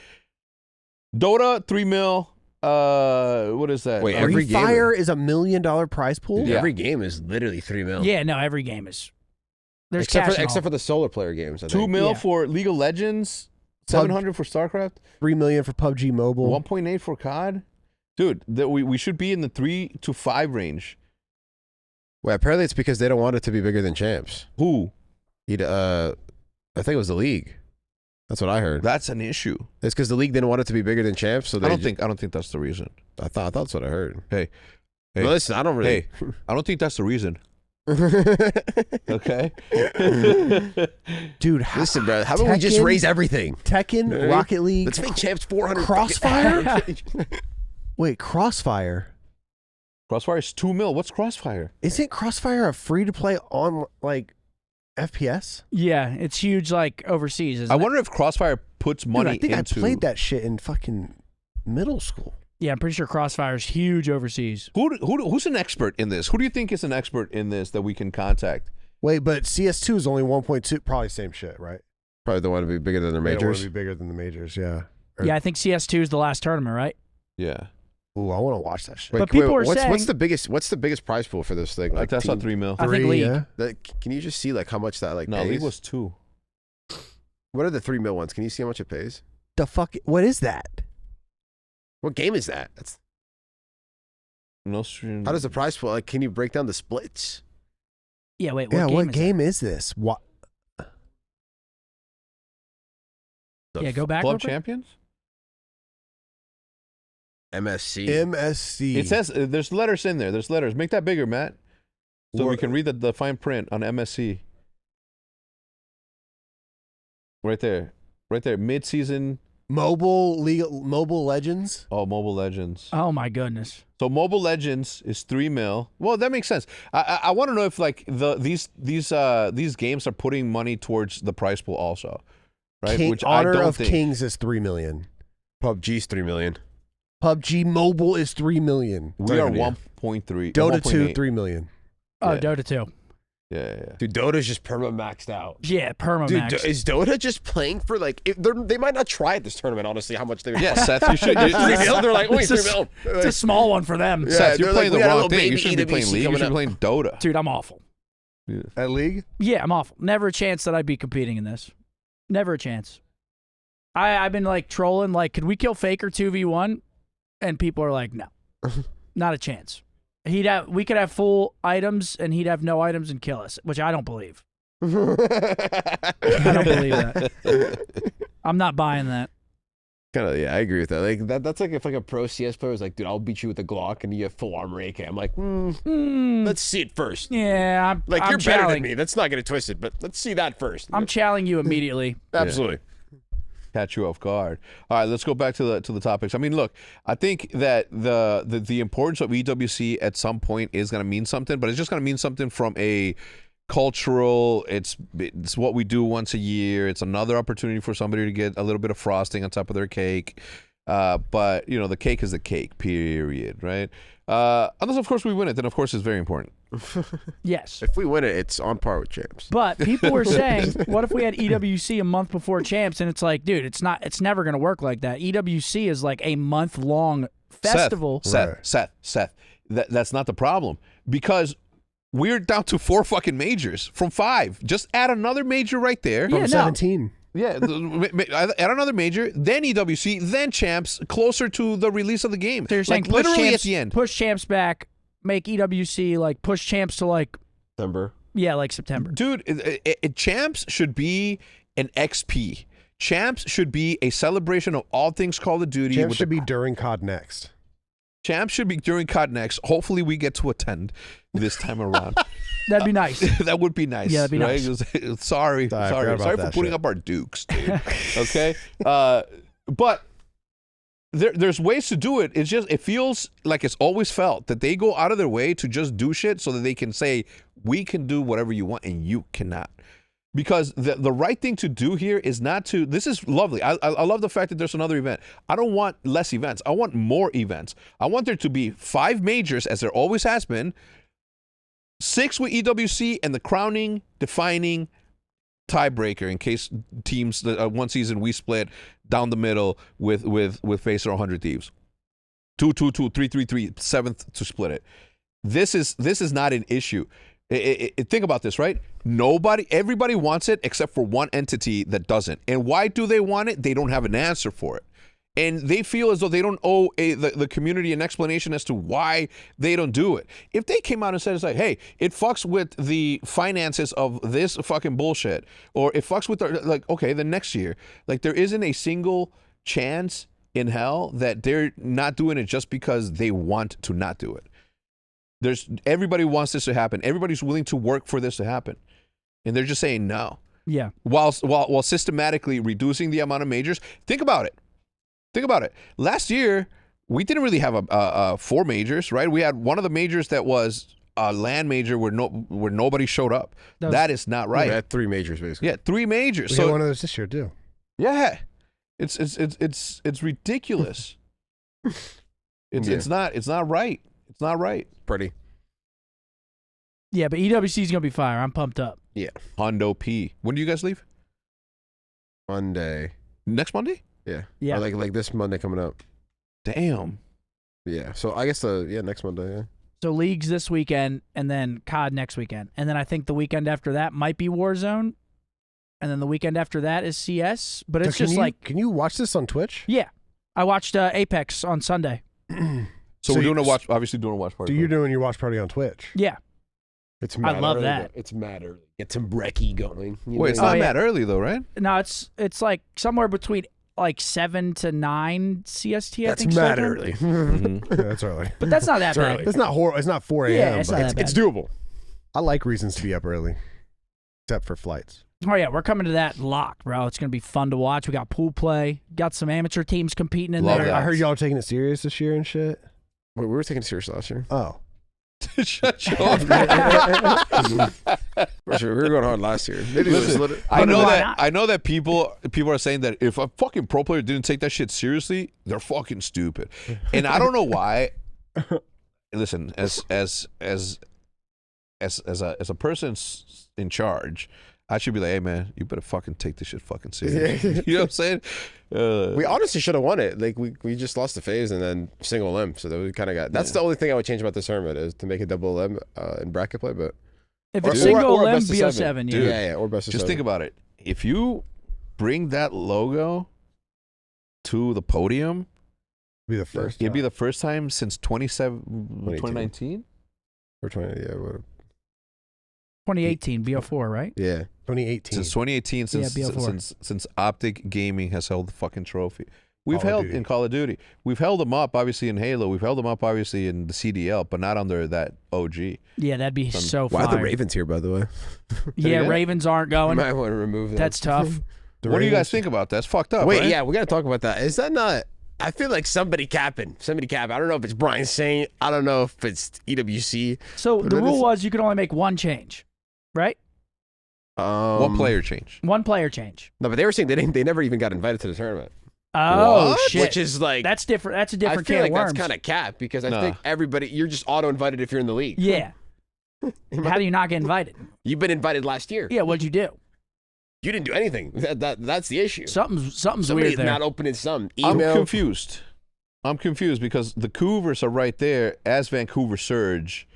[SPEAKER 3] Dota, 3 mil, what is that?
[SPEAKER 4] Wait,
[SPEAKER 2] Free
[SPEAKER 4] every game-
[SPEAKER 2] Fire is $1 million prize pool?
[SPEAKER 4] Dude,
[SPEAKER 3] Yeah.
[SPEAKER 4] every game is literally $3 million.
[SPEAKER 1] Yeah, no, every game is. There's cash
[SPEAKER 4] except
[SPEAKER 1] involved.
[SPEAKER 4] for the solar player games. I
[SPEAKER 3] 2
[SPEAKER 4] think.
[SPEAKER 3] mil
[SPEAKER 1] Yeah.
[SPEAKER 3] for League of Legends, 700 for StarCraft,
[SPEAKER 2] $3 million for PUBG Mobile.
[SPEAKER 3] 1.8 for COD. Dude, we should be in the 3 to 5 range.
[SPEAKER 4] Well, apparently it's because they don't want it to be bigger than champs.
[SPEAKER 3] Who?
[SPEAKER 4] I think it was the league. That's what I heard.
[SPEAKER 3] That's an issue.
[SPEAKER 4] It's because the league didn't want it to be bigger than champs. So they
[SPEAKER 3] I don't think that's the reason.
[SPEAKER 4] I thought that's what I heard.
[SPEAKER 3] Hey,
[SPEAKER 4] Well, listen, I don't really.
[SPEAKER 3] I don't think that's the reason. Okay.
[SPEAKER 2] Dude,
[SPEAKER 4] Listen, bro. How about we just
[SPEAKER 2] Tekken?
[SPEAKER 4] raise everything?
[SPEAKER 2] Tekken, Rocket League.
[SPEAKER 4] Let's make champs 400.
[SPEAKER 2] Crossfire? Wait, Crossfire.
[SPEAKER 3] Crossfire is 2 mil. What's Crossfire?
[SPEAKER 2] Isn't Crossfire a free-to-play on, like, FPS?
[SPEAKER 1] Yeah, it's huge, like, overseas. Isn't
[SPEAKER 3] I
[SPEAKER 1] it?
[SPEAKER 3] wonder if Crossfire puts
[SPEAKER 2] Dude,
[SPEAKER 3] money
[SPEAKER 2] I think
[SPEAKER 3] into.
[SPEAKER 2] I played that shit in fucking middle school.
[SPEAKER 1] Yeah, I'm pretty sure Crossfire's huge overseas.
[SPEAKER 3] Who's an expert in this? Who do you think is an expert in this that we can contact?
[SPEAKER 2] Wait, but CS2 is only 1.2. Probably same shit, right?
[SPEAKER 4] Probably the one to be bigger than their
[SPEAKER 2] They don't want
[SPEAKER 4] majors.
[SPEAKER 2] to be bigger than the majors, yeah. Or-
[SPEAKER 1] Yeah, I think CS2 is the last tournament, right?
[SPEAKER 3] Yeah,
[SPEAKER 2] Ooh, I want to watch that shit.
[SPEAKER 1] But people are
[SPEAKER 4] what's
[SPEAKER 1] saying-
[SPEAKER 4] what's the biggest prize pool for this thing? Like
[SPEAKER 3] that's not
[SPEAKER 4] team-
[SPEAKER 3] 3 mil.
[SPEAKER 1] I think League.
[SPEAKER 2] Yeah.
[SPEAKER 4] Can you just see like how much that like
[SPEAKER 3] No,
[SPEAKER 4] pays?
[SPEAKER 3] League was 2.
[SPEAKER 4] What are the 3 mil ones? Can you see how much it pays?
[SPEAKER 2] The fuck? What is that?
[SPEAKER 4] What game is that?
[SPEAKER 3] No stream.
[SPEAKER 4] How does the prize pool? Like, can you break down the splits?
[SPEAKER 1] Yeah, wait.
[SPEAKER 2] What game is this? What?
[SPEAKER 1] Yeah, go back.
[SPEAKER 3] Club
[SPEAKER 1] real quick.
[SPEAKER 3] champions?
[SPEAKER 4] MSC.
[SPEAKER 2] MSC.
[SPEAKER 3] It says there's letters in there. There's letters. Make that bigger, Matt, so we can read the fine print on MSC. Right there. Mid-season.
[SPEAKER 2] Mobile Legends.
[SPEAKER 3] Oh, Mobile Legends.
[SPEAKER 1] Oh my goodness.
[SPEAKER 3] So Mobile Legends is $3 million. Well, that makes sense. I want to know if like these games are putting money towards the prize pool also, right? Which
[SPEAKER 2] Honor
[SPEAKER 3] I don't
[SPEAKER 2] of
[SPEAKER 3] think.
[SPEAKER 2] Kings is $3 million.
[SPEAKER 4] PUBG's $3 million.
[SPEAKER 2] PUBG Mobile is $3 million.
[SPEAKER 3] We are
[SPEAKER 4] Yeah.
[SPEAKER 3] 1.3.
[SPEAKER 2] Dota 2
[SPEAKER 3] 1.8.
[SPEAKER 2] $3 million.
[SPEAKER 1] Oh,
[SPEAKER 3] Yeah.
[SPEAKER 1] Dota 2.
[SPEAKER 3] Yeah.
[SPEAKER 4] Dude, Dota's just perma maxed out.
[SPEAKER 1] Yeah, perma
[SPEAKER 4] Dude,
[SPEAKER 1] max.
[SPEAKER 4] is Dota just playing for like? They might not try at this tournament. Honestly, how much they?
[SPEAKER 3] Yeah, Seth, you should.
[SPEAKER 4] 3 mil. They're like, wait,
[SPEAKER 1] It's
[SPEAKER 4] 3 mil.
[SPEAKER 1] It's a small one for them.
[SPEAKER 4] Yeah.
[SPEAKER 3] Seth, you're
[SPEAKER 4] they're
[SPEAKER 3] playing
[SPEAKER 4] like, we
[SPEAKER 3] the
[SPEAKER 4] got a
[SPEAKER 3] wrong
[SPEAKER 4] little
[SPEAKER 3] thing. You
[SPEAKER 4] baby
[SPEAKER 3] shouldn't be playing
[SPEAKER 4] EWC
[SPEAKER 3] League. You
[SPEAKER 4] coming
[SPEAKER 3] should be
[SPEAKER 4] up.
[SPEAKER 3] playing Dota.
[SPEAKER 1] Dude, I'm awful.
[SPEAKER 2] At League?
[SPEAKER 1] Yeah, I'm awful. Never a chance that I'd be competing in this. Never a chance. I've been like trolling, like, could we kill Faker 2v1? And people are like, no, not a chance. We could have full items and he'd have no items and kill us, which I don't believe. I don't believe that. I'm not buying that.
[SPEAKER 4] Kind of, yeah, I agree with that. Like that's like if like a pro CS player was like, dude, I'll beat you with a Glock and you have full armor AK. I'm like, let's see it first.
[SPEAKER 1] Yeah, I'm
[SPEAKER 4] Like
[SPEAKER 1] I'm
[SPEAKER 4] you're better than
[SPEAKER 1] challenging-
[SPEAKER 4] me. Let's not get it twisted, but let's see that first.
[SPEAKER 1] I'm challenging you immediately.
[SPEAKER 4] Absolutely.
[SPEAKER 3] Catch you off guard. All right, let's go back to the topics. I mean, look, I think that the importance of EWC at some point is going to mean something, but it's just going to mean something from a cultural. It's what we do once a year. It's another opportunity for somebody to get a little bit of frosting on top of their cake. But you know, the cake is the cake. Period. Right? Unless of course we win it, then of course it's very important.
[SPEAKER 1] Yes.
[SPEAKER 4] If we win it, it's on par with champs.
[SPEAKER 1] But people were saying, what if we had EWC a month before champs? And it's like, dude, it's never going to work like that. EWC is like a month-long festival.
[SPEAKER 3] Seth. That's not the problem, because we're down to 4 fucking majors from 5. Just add another major right there.
[SPEAKER 1] Yeah,
[SPEAKER 2] From
[SPEAKER 1] no.
[SPEAKER 2] 17.
[SPEAKER 3] Yeah, add another major, then EWC, then champs, closer to the release of the game.
[SPEAKER 1] So you're saying
[SPEAKER 3] like literally
[SPEAKER 1] champs,
[SPEAKER 3] at the end.
[SPEAKER 1] push champs back, make EWC, like push champs to like,
[SPEAKER 4] September.
[SPEAKER 1] yeah, like September.
[SPEAKER 3] Dude, champs should be an XP. Champs should be a celebration of all things Call of Duty.
[SPEAKER 2] Champs should be during COD Next.
[SPEAKER 3] Champs should be during COD Next. Hopefully we get to attend this time around.
[SPEAKER 1] That'd be nice.
[SPEAKER 3] That would be nice.
[SPEAKER 1] Yeah, that'd be
[SPEAKER 3] right? Sorry
[SPEAKER 2] I forgot about
[SPEAKER 3] for
[SPEAKER 2] that
[SPEAKER 3] putting
[SPEAKER 2] shit.
[SPEAKER 3] up our dukes, dude. Okay, but there's ways to do it. It's just it feels like it's always felt that they go out of their way to just do shit so that they can say we can do whatever you want and you cannot. Because the right thing to do here is not to. This is lovely. I love the fact that there's another event. I don't want less events. I want more events. I want there to be 5 majors, as there always has been. 6 with EWC and the crowning, defining tiebreaker in case teams. One season we split down the middle with Facer 100 Thieves. 2-2-2, 3-3-3, 7th to split it. This is not an issue. Think about this, right? Everybody wants it except for one entity that doesn't. And why do they want it? They don't have an answer for it. And they feel as though they don't owe the community an explanation as to why they don't do it. If they came out and said, it's like, hey, it fucks with the finances of this fucking bullshit, or it fucks with, okay, then next year, like there isn't a single chance in hell that they're not doing it just because they want to not do it. Everybody wants this to happen. Everybody's willing to work for this to happen. And they're just saying no.
[SPEAKER 1] Yeah.
[SPEAKER 3] While systematically reducing the amount of majors. Think about it. Last year, we didn't really have 4 majors, right? We had one of the majors that was a LAN major where nobody showed up. That is not right.
[SPEAKER 4] We had 3 majors basically.
[SPEAKER 3] Yeah, 3 majors.
[SPEAKER 2] We
[SPEAKER 3] So
[SPEAKER 2] got one of those this year too.
[SPEAKER 3] yeah, it's ridiculous. It's not right. It's not right.
[SPEAKER 4] Pretty.
[SPEAKER 1] Yeah, but EWC is gonna be fire. I'm pumped up.
[SPEAKER 4] Yeah.
[SPEAKER 3] Hondo P. When do you guys leave?
[SPEAKER 4] Monday.
[SPEAKER 3] Next Monday?
[SPEAKER 4] Yeah.
[SPEAKER 1] Yeah.
[SPEAKER 4] Or like this Monday coming up.
[SPEAKER 3] Damn.
[SPEAKER 4] Yeah. So I guess next Monday. Yeah.
[SPEAKER 1] So leagues this weekend, and then COD next weekend, and then I think the weekend after that might be Warzone, and then the weekend after that is CS. But it's
[SPEAKER 2] So
[SPEAKER 1] just like,
[SPEAKER 2] can you watch this on Twitch?
[SPEAKER 1] yeah, I watched Apex on Sunday.
[SPEAKER 3] So,
[SPEAKER 2] So
[SPEAKER 3] we're
[SPEAKER 2] you-
[SPEAKER 3] doing a watch. Obviously, doing a watch party.
[SPEAKER 2] So you're doing your watch party on Twitch.
[SPEAKER 1] Yeah.
[SPEAKER 4] It's
[SPEAKER 1] I love
[SPEAKER 4] early,
[SPEAKER 1] that.
[SPEAKER 4] though. It's mad early. Get some brekkie going.
[SPEAKER 3] Wait, it's
[SPEAKER 1] Oh,
[SPEAKER 3] not
[SPEAKER 1] yeah.
[SPEAKER 3] that early though, right?
[SPEAKER 1] No, it's like somewhere between like 7 to 9 CST. I
[SPEAKER 2] That's
[SPEAKER 1] think.
[SPEAKER 2] mad
[SPEAKER 1] start time.
[SPEAKER 2] early.
[SPEAKER 3] Mhm.
[SPEAKER 2] Yeah, that's early.
[SPEAKER 1] But that's not that bad.
[SPEAKER 2] It's not horrible. It's not 4 a.m.
[SPEAKER 1] Yeah, it's
[SPEAKER 2] but
[SPEAKER 1] not that bad.
[SPEAKER 4] It's doable.
[SPEAKER 2] I like reasons to be up early, except for flights.
[SPEAKER 1] Oh yeah, we're coming to that locked, bro. It's gonna be fun to watch. We got pool play. Got some amateur teams competing in
[SPEAKER 3] Love
[SPEAKER 1] there.
[SPEAKER 3] that.
[SPEAKER 2] I heard y'all taking it serious this year and shit.
[SPEAKER 4] Wait, we were taking it serious last year.
[SPEAKER 2] Oh,
[SPEAKER 3] Shut your off.
[SPEAKER 4] For sure, we were going hard last year. Maybe it was
[SPEAKER 3] Listen,
[SPEAKER 4] lit-
[SPEAKER 3] I know
[SPEAKER 1] why
[SPEAKER 3] that
[SPEAKER 1] not?
[SPEAKER 3] I know that people are saying that if a fucking pro player didn't take that shit seriously, they're fucking stupid. And I don't know why. Listen, as a person in charge, I should be like, hey man, you better fucking take this shit fucking serious. You know what I'm saying?
[SPEAKER 4] we honestly should have won it. Like we just lost the phase and then single limb, so that we kind of got. That's the only thing I would change about this tournament is to make a double limb in bracket play. But
[SPEAKER 1] If
[SPEAKER 4] Or-
[SPEAKER 1] it's
[SPEAKER 4] or-
[SPEAKER 1] single
[SPEAKER 4] or
[SPEAKER 1] limb,
[SPEAKER 4] best of
[SPEAKER 1] BO7,
[SPEAKER 4] seven.
[SPEAKER 1] yeah.
[SPEAKER 3] Dude.
[SPEAKER 4] yeah, or best of
[SPEAKER 3] just
[SPEAKER 4] seven.
[SPEAKER 3] think about it. If you bring that logo to the podium,
[SPEAKER 2] be the first.
[SPEAKER 3] it'd be the first time since 2019.
[SPEAKER 4] Or 20, yeah, whatever.
[SPEAKER 1] 2018 BO4, right?
[SPEAKER 4] Yeah.
[SPEAKER 2] 2018.
[SPEAKER 3] Since 2018, since
[SPEAKER 1] BO4.
[SPEAKER 3] since OpTic Gaming has held the fucking trophy. We've
[SPEAKER 2] Call of
[SPEAKER 3] held
[SPEAKER 2] Duty.
[SPEAKER 3] in Call of Duty. We've held them up, obviously, in Halo. We've held them up, obviously, in the CDL, but not under that OG.
[SPEAKER 1] Yeah, that'd be so
[SPEAKER 4] Why are
[SPEAKER 1] fire.
[SPEAKER 4] the Ravens here, by the way?
[SPEAKER 1] Yeah,
[SPEAKER 3] again?
[SPEAKER 1] Ravens aren't
[SPEAKER 4] You
[SPEAKER 1] going.
[SPEAKER 4] might want to remove that.
[SPEAKER 1] That's tough.
[SPEAKER 2] The
[SPEAKER 3] What do you
[SPEAKER 2] Ravens-
[SPEAKER 3] guys think about that? That's fucked up.
[SPEAKER 4] Wait,
[SPEAKER 3] right?
[SPEAKER 4] yeah, we got to talk about that. Is that not? I feel like somebody capping. Somebody capping. I don't know if it's Brian Saint. I don't know if it's EWC.
[SPEAKER 1] So
[SPEAKER 4] But
[SPEAKER 1] the
[SPEAKER 4] it
[SPEAKER 1] rule
[SPEAKER 4] is-
[SPEAKER 1] was you could only make one change, right?
[SPEAKER 3] One player change.
[SPEAKER 1] One player change.
[SPEAKER 4] No, but they were saying they never even got invited to the tournament.
[SPEAKER 1] Oh
[SPEAKER 3] What?
[SPEAKER 1] shit!
[SPEAKER 4] Which is like
[SPEAKER 1] that's different. That's a
[SPEAKER 4] I
[SPEAKER 1] different
[SPEAKER 4] feel
[SPEAKER 1] can
[SPEAKER 4] like
[SPEAKER 1] of worms.
[SPEAKER 4] that's kind of cap because I
[SPEAKER 3] Nah.
[SPEAKER 4] think everybody you're just auto invited if you're in the league.
[SPEAKER 1] Yeah. How do you not get invited?
[SPEAKER 4] You've been invited last year.
[SPEAKER 1] Yeah. What'd you do?
[SPEAKER 4] You didn't do anything. That's the issue.
[SPEAKER 1] Something's
[SPEAKER 4] Somebody's
[SPEAKER 1] weird there.
[SPEAKER 4] not opening some
[SPEAKER 3] I'm
[SPEAKER 4] email.
[SPEAKER 3] confused. I'm confused because the Cougars are right there as Vancouver Surge,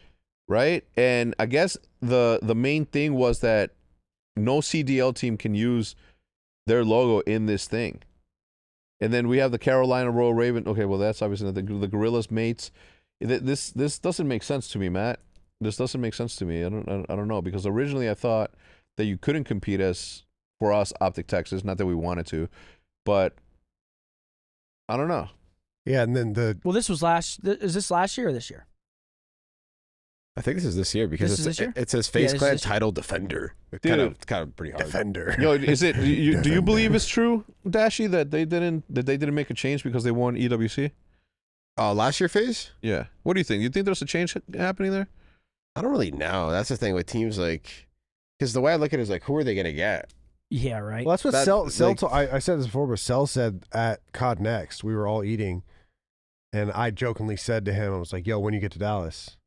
[SPEAKER 3] right? And I guess the main thing was that no CDL team can use their logo in this thing. And then we have the Carolina Royal Raven. Okay, well that's obviously not the Gorillas mates. This doesn't make sense to me, Matt. This doesn't make sense to me. I don't know because originally I thought that you couldn't compete as for us OpTic Texas. Not that we wanted to, but I don't know.
[SPEAKER 2] Yeah, and then the
[SPEAKER 1] Well, this was last. Is this last year or this year?
[SPEAKER 4] I think this is this year because
[SPEAKER 1] This is this year?
[SPEAKER 4] it says
[SPEAKER 1] Yeah,
[SPEAKER 4] Face
[SPEAKER 1] this
[SPEAKER 4] Clan
[SPEAKER 1] is this year.
[SPEAKER 4] title defender. It's
[SPEAKER 3] Dude.
[SPEAKER 4] kind of pretty hard.
[SPEAKER 2] defender.
[SPEAKER 3] Yo, is it? Do you believe it's true, Dashy, that they didn't make a change because they won EWC?
[SPEAKER 4] Last year phase?
[SPEAKER 3] Yeah. What do you think? You think there's a change happening there?
[SPEAKER 4] I don't really know. That's the thing with teams like because the way I look at it is like who are they gonna get?
[SPEAKER 1] Yeah. Right.
[SPEAKER 2] Well, that's what
[SPEAKER 4] That-
[SPEAKER 2] Cell
[SPEAKER 4] like-
[SPEAKER 2] I said this before, but Cell said at COD Next, we were all eating, and I jokingly said to him, I was like, yo, when you get to Dallas,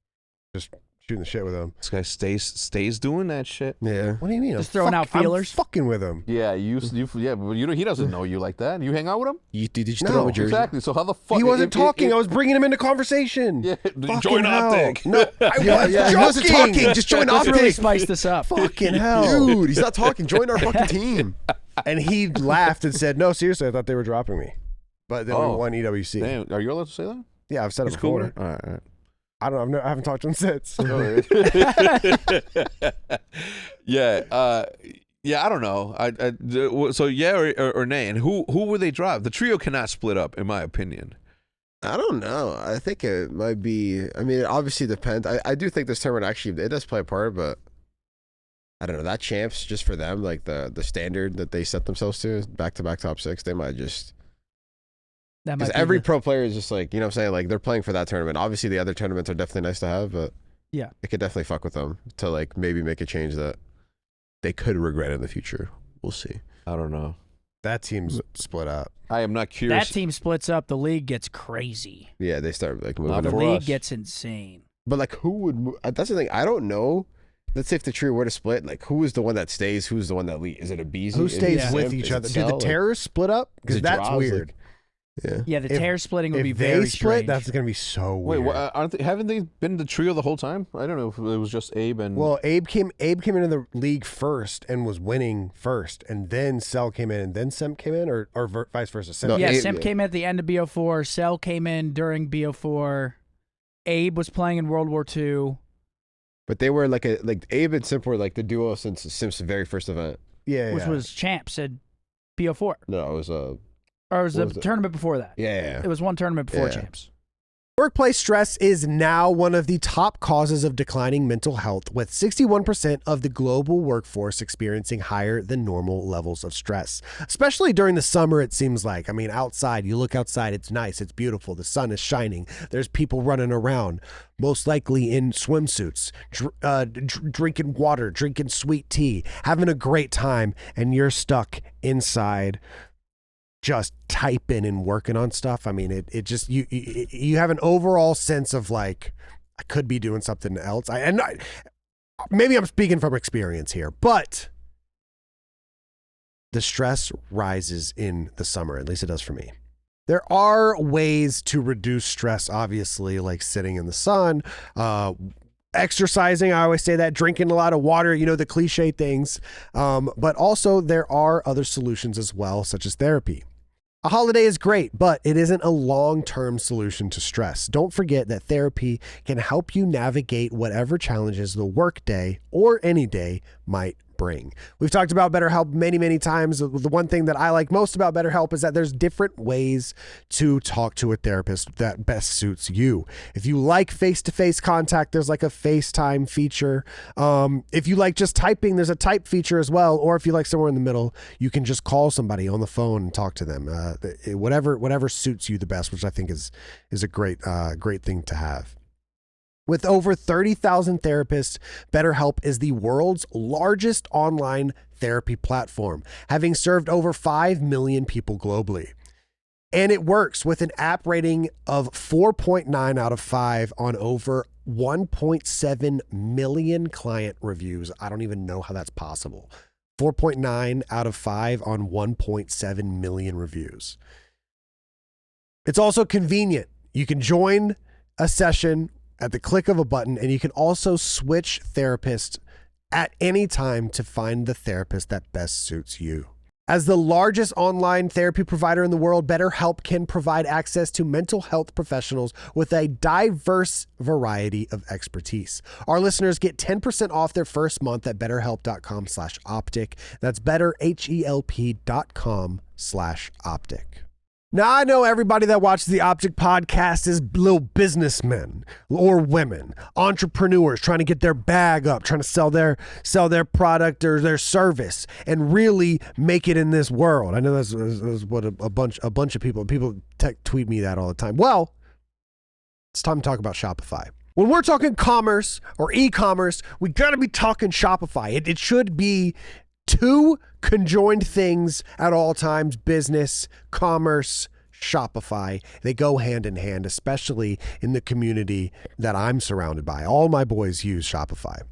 [SPEAKER 2] just shooting the shit with him.
[SPEAKER 3] This guy stays doing that shit.
[SPEAKER 4] Yeah.
[SPEAKER 2] What do you mean?
[SPEAKER 1] Just throwing out feelers?
[SPEAKER 2] I'm fucking with him.
[SPEAKER 3] Yeah, but he doesn't know you like that. You hang out with him?
[SPEAKER 4] Did you
[SPEAKER 2] No,
[SPEAKER 4] throw a jersey?
[SPEAKER 3] Exactly. So how the fuck
[SPEAKER 2] He wasn't talking. I was bringing him into conversation.
[SPEAKER 3] Yeah,
[SPEAKER 2] Fucking
[SPEAKER 3] join
[SPEAKER 2] hell.
[SPEAKER 3] OpTic.
[SPEAKER 2] No, I was
[SPEAKER 4] He wasn't
[SPEAKER 2] joking.
[SPEAKER 4] talking. Just join
[SPEAKER 1] Let's really
[SPEAKER 4] OpTic.
[SPEAKER 1] spice this up.
[SPEAKER 2] Fucking hell.
[SPEAKER 4] Dude, he's not talking. Join our fucking team.
[SPEAKER 2] And he laughed and said, no, seriously, I thought they were dropping me. But then
[SPEAKER 3] Oh.
[SPEAKER 2] we won EWC.
[SPEAKER 3] Damn, are you allowed to say that?
[SPEAKER 2] Yeah, I've said it
[SPEAKER 3] He's cool
[SPEAKER 2] before.
[SPEAKER 3] with it? All right. All right.
[SPEAKER 2] I don't know. I haven't talked to him since.
[SPEAKER 3] Yeah, I don't know. So yeah or nay, and who would they drop? The trio cannot split up, in my opinion.
[SPEAKER 4] I don't know. I think it might be. I mean, it obviously depends. I do think this tournament actually it does play a part, but I don't know. That champs just for them, like the standard that they set themselves to, back top six, they might just
[SPEAKER 1] That might
[SPEAKER 4] because
[SPEAKER 1] be
[SPEAKER 4] every
[SPEAKER 1] the-
[SPEAKER 4] pro player is just like you know what I'm saying. Like they're playing for that tournament. Obviously, the other tournaments are definitely nice to have, but
[SPEAKER 1] Yeah.
[SPEAKER 4] it could definitely fuck with them to like maybe make a change that they could regret in the future. We'll see.
[SPEAKER 3] I don't know.
[SPEAKER 2] That team's split up.
[SPEAKER 3] I am not curious.
[SPEAKER 1] that team splits up. The league gets crazy.
[SPEAKER 4] Yeah, they start like
[SPEAKER 3] Not
[SPEAKER 4] moving.
[SPEAKER 1] The
[SPEAKER 3] for
[SPEAKER 4] Them.
[SPEAKER 1] league
[SPEAKER 3] us.
[SPEAKER 1] gets insane.
[SPEAKER 4] But like, who would? That's the thing. I don't know. Let's say if the trio were to split, like, who is the one that stays? Who's the one that leaves? Is it a BZ?
[SPEAKER 2] Who
[SPEAKER 4] Is it
[SPEAKER 2] stays
[SPEAKER 1] Yeah.
[SPEAKER 2] with
[SPEAKER 4] Simp?
[SPEAKER 2] each
[SPEAKER 4] Is it
[SPEAKER 2] other? Did
[SPEAKER 4] Cell?
[SPEAKER 2] the
[SPEAKER 4] Like,
[SPEAKER 2] terrorists split up?
[SPEAKER 4] is
[SPEAKER 2] Because
[SPEAKER 4] it
[SPEAKER 2] that's
[SPEAKER 4] Draws?
[SPEAKER 2] weird.
[SPEAKER 4] Like, yeah.
[SPEAKER 1] Yeah, the
[SPEAKER 2] If-
[SPEAKER 1] tear splitting would
[SPEAKER 2] If
[SPEAKER 1] be
[SPEAKER 2] they
[SPEAKER 1] very
[SPEAKER 2] split,
[SPEAKER 1] strange.
[SPEAKER 2] that's going to be so
[SPEAKER 3] Wait,
[SPEAKER 2] weird.
[SPEAKER 3] haven't they been the trio the whole time? I don't know if it was just Abe and.
[SPEAKER 2] Well, Abe came into the league first and was winning first, and then Cell came in, and then Simp came in, or vice versa. Simp
[SPEAKER 4] No,
[SPEAKER 1] yeah,
[SPEAKER 4] Abe-
[SPEAKER 1] Simp came at the end of BO4. Cell came in during BO4. Abe was playing in World War II.
[SPEAKER 4] But they were like Abe and Simp were like the duo since Simp's very first event.
[SPEAKER 2] Yeah,
[SPEAKER 1] Which was Champs at BO4.
[SPEAKER 4] No, it was
[SPEAKER 1] Or it was the tournament before that.
[SPEAKER 4] Yeah.
[SPEAKER 1] It was one tournament before
[SPEAKER 4] Yeah.
[SPEAKER 1] Champs.
[SPEAKER 2] Workplace stress is now one of the top causes of declining mental health, with 61% of the global workforce experiencing higher than normal levels of stress. Especially during the summer, it seems like. I mean, outside, you look outside, it's nice, it's beautiful, the sun is shining, there's people running around, most likely in swimsuits, drinking water, drinking sweet tea, having a great time, and you're stuck inside just typing and working on stuff. I mean, it just, you have an overall sense of like, I could be doing something else. Maybe I'm speaking from experience here, but the stress rises in the summer. At least it does for me. There are ways to reduce stress, obviously, like sitting in the sun, exercising. I always say that, drinking a lot of water, the cliche things. But also there are other solutions as well, such as therapy. A holiday is great, but it isn't a long-term solution to stress. Don't forget that therapy can help you navigate whatever challenges the workday or any day might bring. We've talked about BetterHelp many, many times. The one thing that I like most about BetterHelp is that there's different ways to talk to a therapist that best suits you. If you like face-to-face contact, there's like a FaceTime feature. If you like just typing, there's a type feature as well. Or if you like somewhere in the middle, you can just call somebody on the phone and talk to them. Whatever suits you the best, which I think is a great thing to have. With over 30,000 therapists, BetterHelp is the world's largest online therapy platform, having served over 5 million people globally. And it works with an app rating of 4.9 out of 5 on over 1.7 million client reviews. I don't even know how that's possible. 4.9 out of 5 on 1.7 million reviews. It's also convenient. You can join a session at the click of a button, and you can also switch therapists at any time to find the therapist that best suits you. As the largest online therapy provider in the world, BetterHelp can provide access to mental health professionals with a diverse variety of expertise. Our listeners get 10% off their first month at betterhelp.com/optic. That's betterhelp.com/optic. Now, I know everybody that watches the OpTic Podcast is little businessmen or women, entrepreneurs trying to get their bag up, trying to sell their product or their service and really make it in this world. I know that's what a bunch of people tweet me that all the time. Well, it's time to talk about Shopify. When we're talking commerce or e-commerce, we got to be talking Shopify. It should be two conjoined things at all times: business, commerce, Shopify. They go hand in hand, especially in the community that I'm surrounded by. All my boys use Shopify.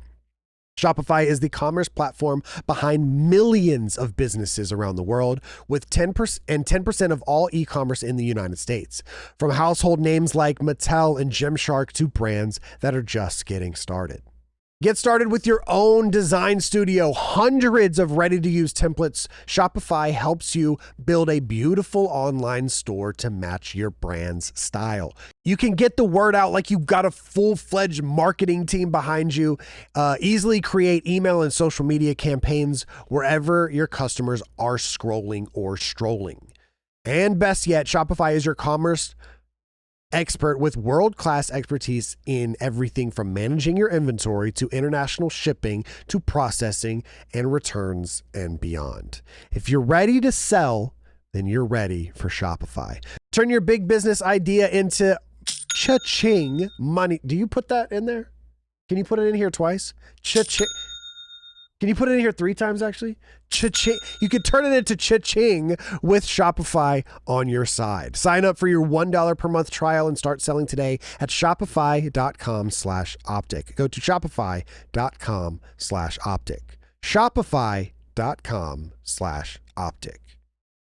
[SPEAKER 2] Shopify is the commerce platform behind millions of businesses around the world, with 10% of all e-commerce in the United States. From household names like Mattel and Gymshark to brands that are just getting started. Get started with your own design studio, hundreds of ready-to-use templates. Shopify helps you build a beautiful online store to match your brand's style. You can get the word out like you've got a full-fledged marketing team behind you. Easily create email and social media campaigns wherever your customers are scrolling or strolling. And best yet, Shopify is your commerce expert with world-class expertise in everything from managing your inventory to international shipping to processing and returns and beyond. If you're ready to sell, then you're ready for Shopify. Turn your big business idea into cha-ching money. Do you put that in there? Can you put it in here twice? Cha-ching. Can you put it in here 3 times, actually? Cha-ching. You can turn it into cha-ching with Shopify on your side. Sign up for your $1 per month trial and start selling today at shopify.com/optic. Go to shopify.com/optic. Shopify.com/optic.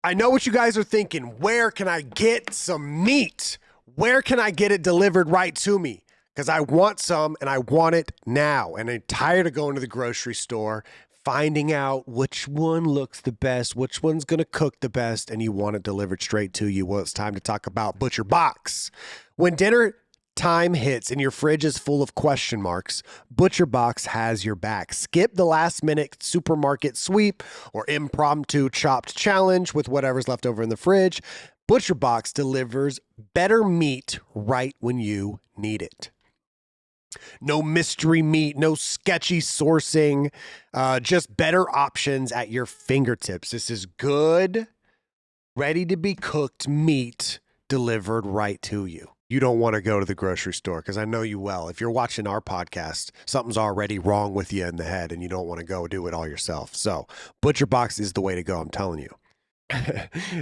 [SPEAKER 2] I know what you guys are thinking. Where can I get some meat? Where can I get it delivered right to me? Because I want some and I want it now. And I'm tired of going to the grocery store, finding out which one looks the best, which one's going to cook the best, and you want it delivered straight to you. Well, it's time to talk about Butcher Box. When dinner time hits and your fridge is full of question marks, ButcherBox has your back. Skip the last-minute supermarket sweep or impromptu chopped challenge with whatever's left over in the fridge. ButcherBox delivers better meat right when you need it. No mystery meat, no sketchy sourcing, just better options at your fingertips. This is good, ready-to-be-cooked meat delivered right to you. You don't want to go to the grocery store because I know you well. If you're watching our podcast, something's already wrong with you in the head and you don't want to go do it all yourself. So ButcherBox is the way to go, I'm telling you.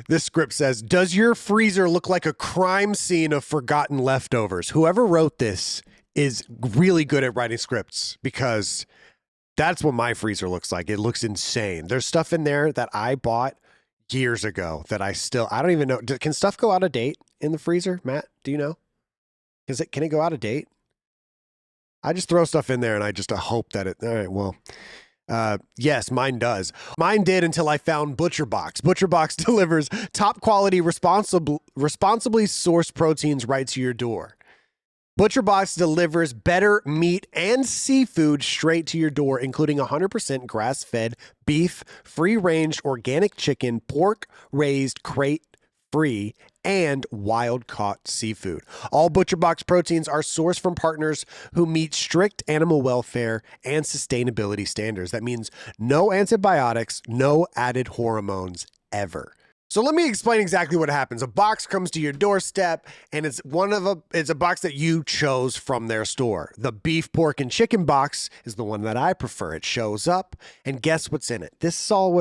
[SPEAKER 2] This script says, does your freezer look like a crime scene of forgotten leftovers? Whoever wrote this is really good at writing scripts because that's what my freezer looks like. It looks insane. There's stuff in there that I bought years ago that I don't even know. Can stuff go out of date in the freezer, Matt? Do you know? Can it go out of date? I just throw stuff in there and I just hope that all right, well, yes, mine does. Mine did until I found ButcherBox. ButcherBox delivers top quality, responsibly sourced proteins right to your door. ButcherBox delivers better meat and seafood straight to your door, including 100% grass-fed beef, free-range organic chicken, pork-raised crate-free, and wild-caught seafood. All ButcherBox proteins are sourced from partners who meet strict animal welfare and sustainability standards. That means no antibiotics, no added hormones ever. So let me explain exactly what happens. A box comes to your doorstep, and it's a box that you chose from their store. The beef, pork, and chicken box is the one that I prefer. It shows up, and guess what's in it? This is all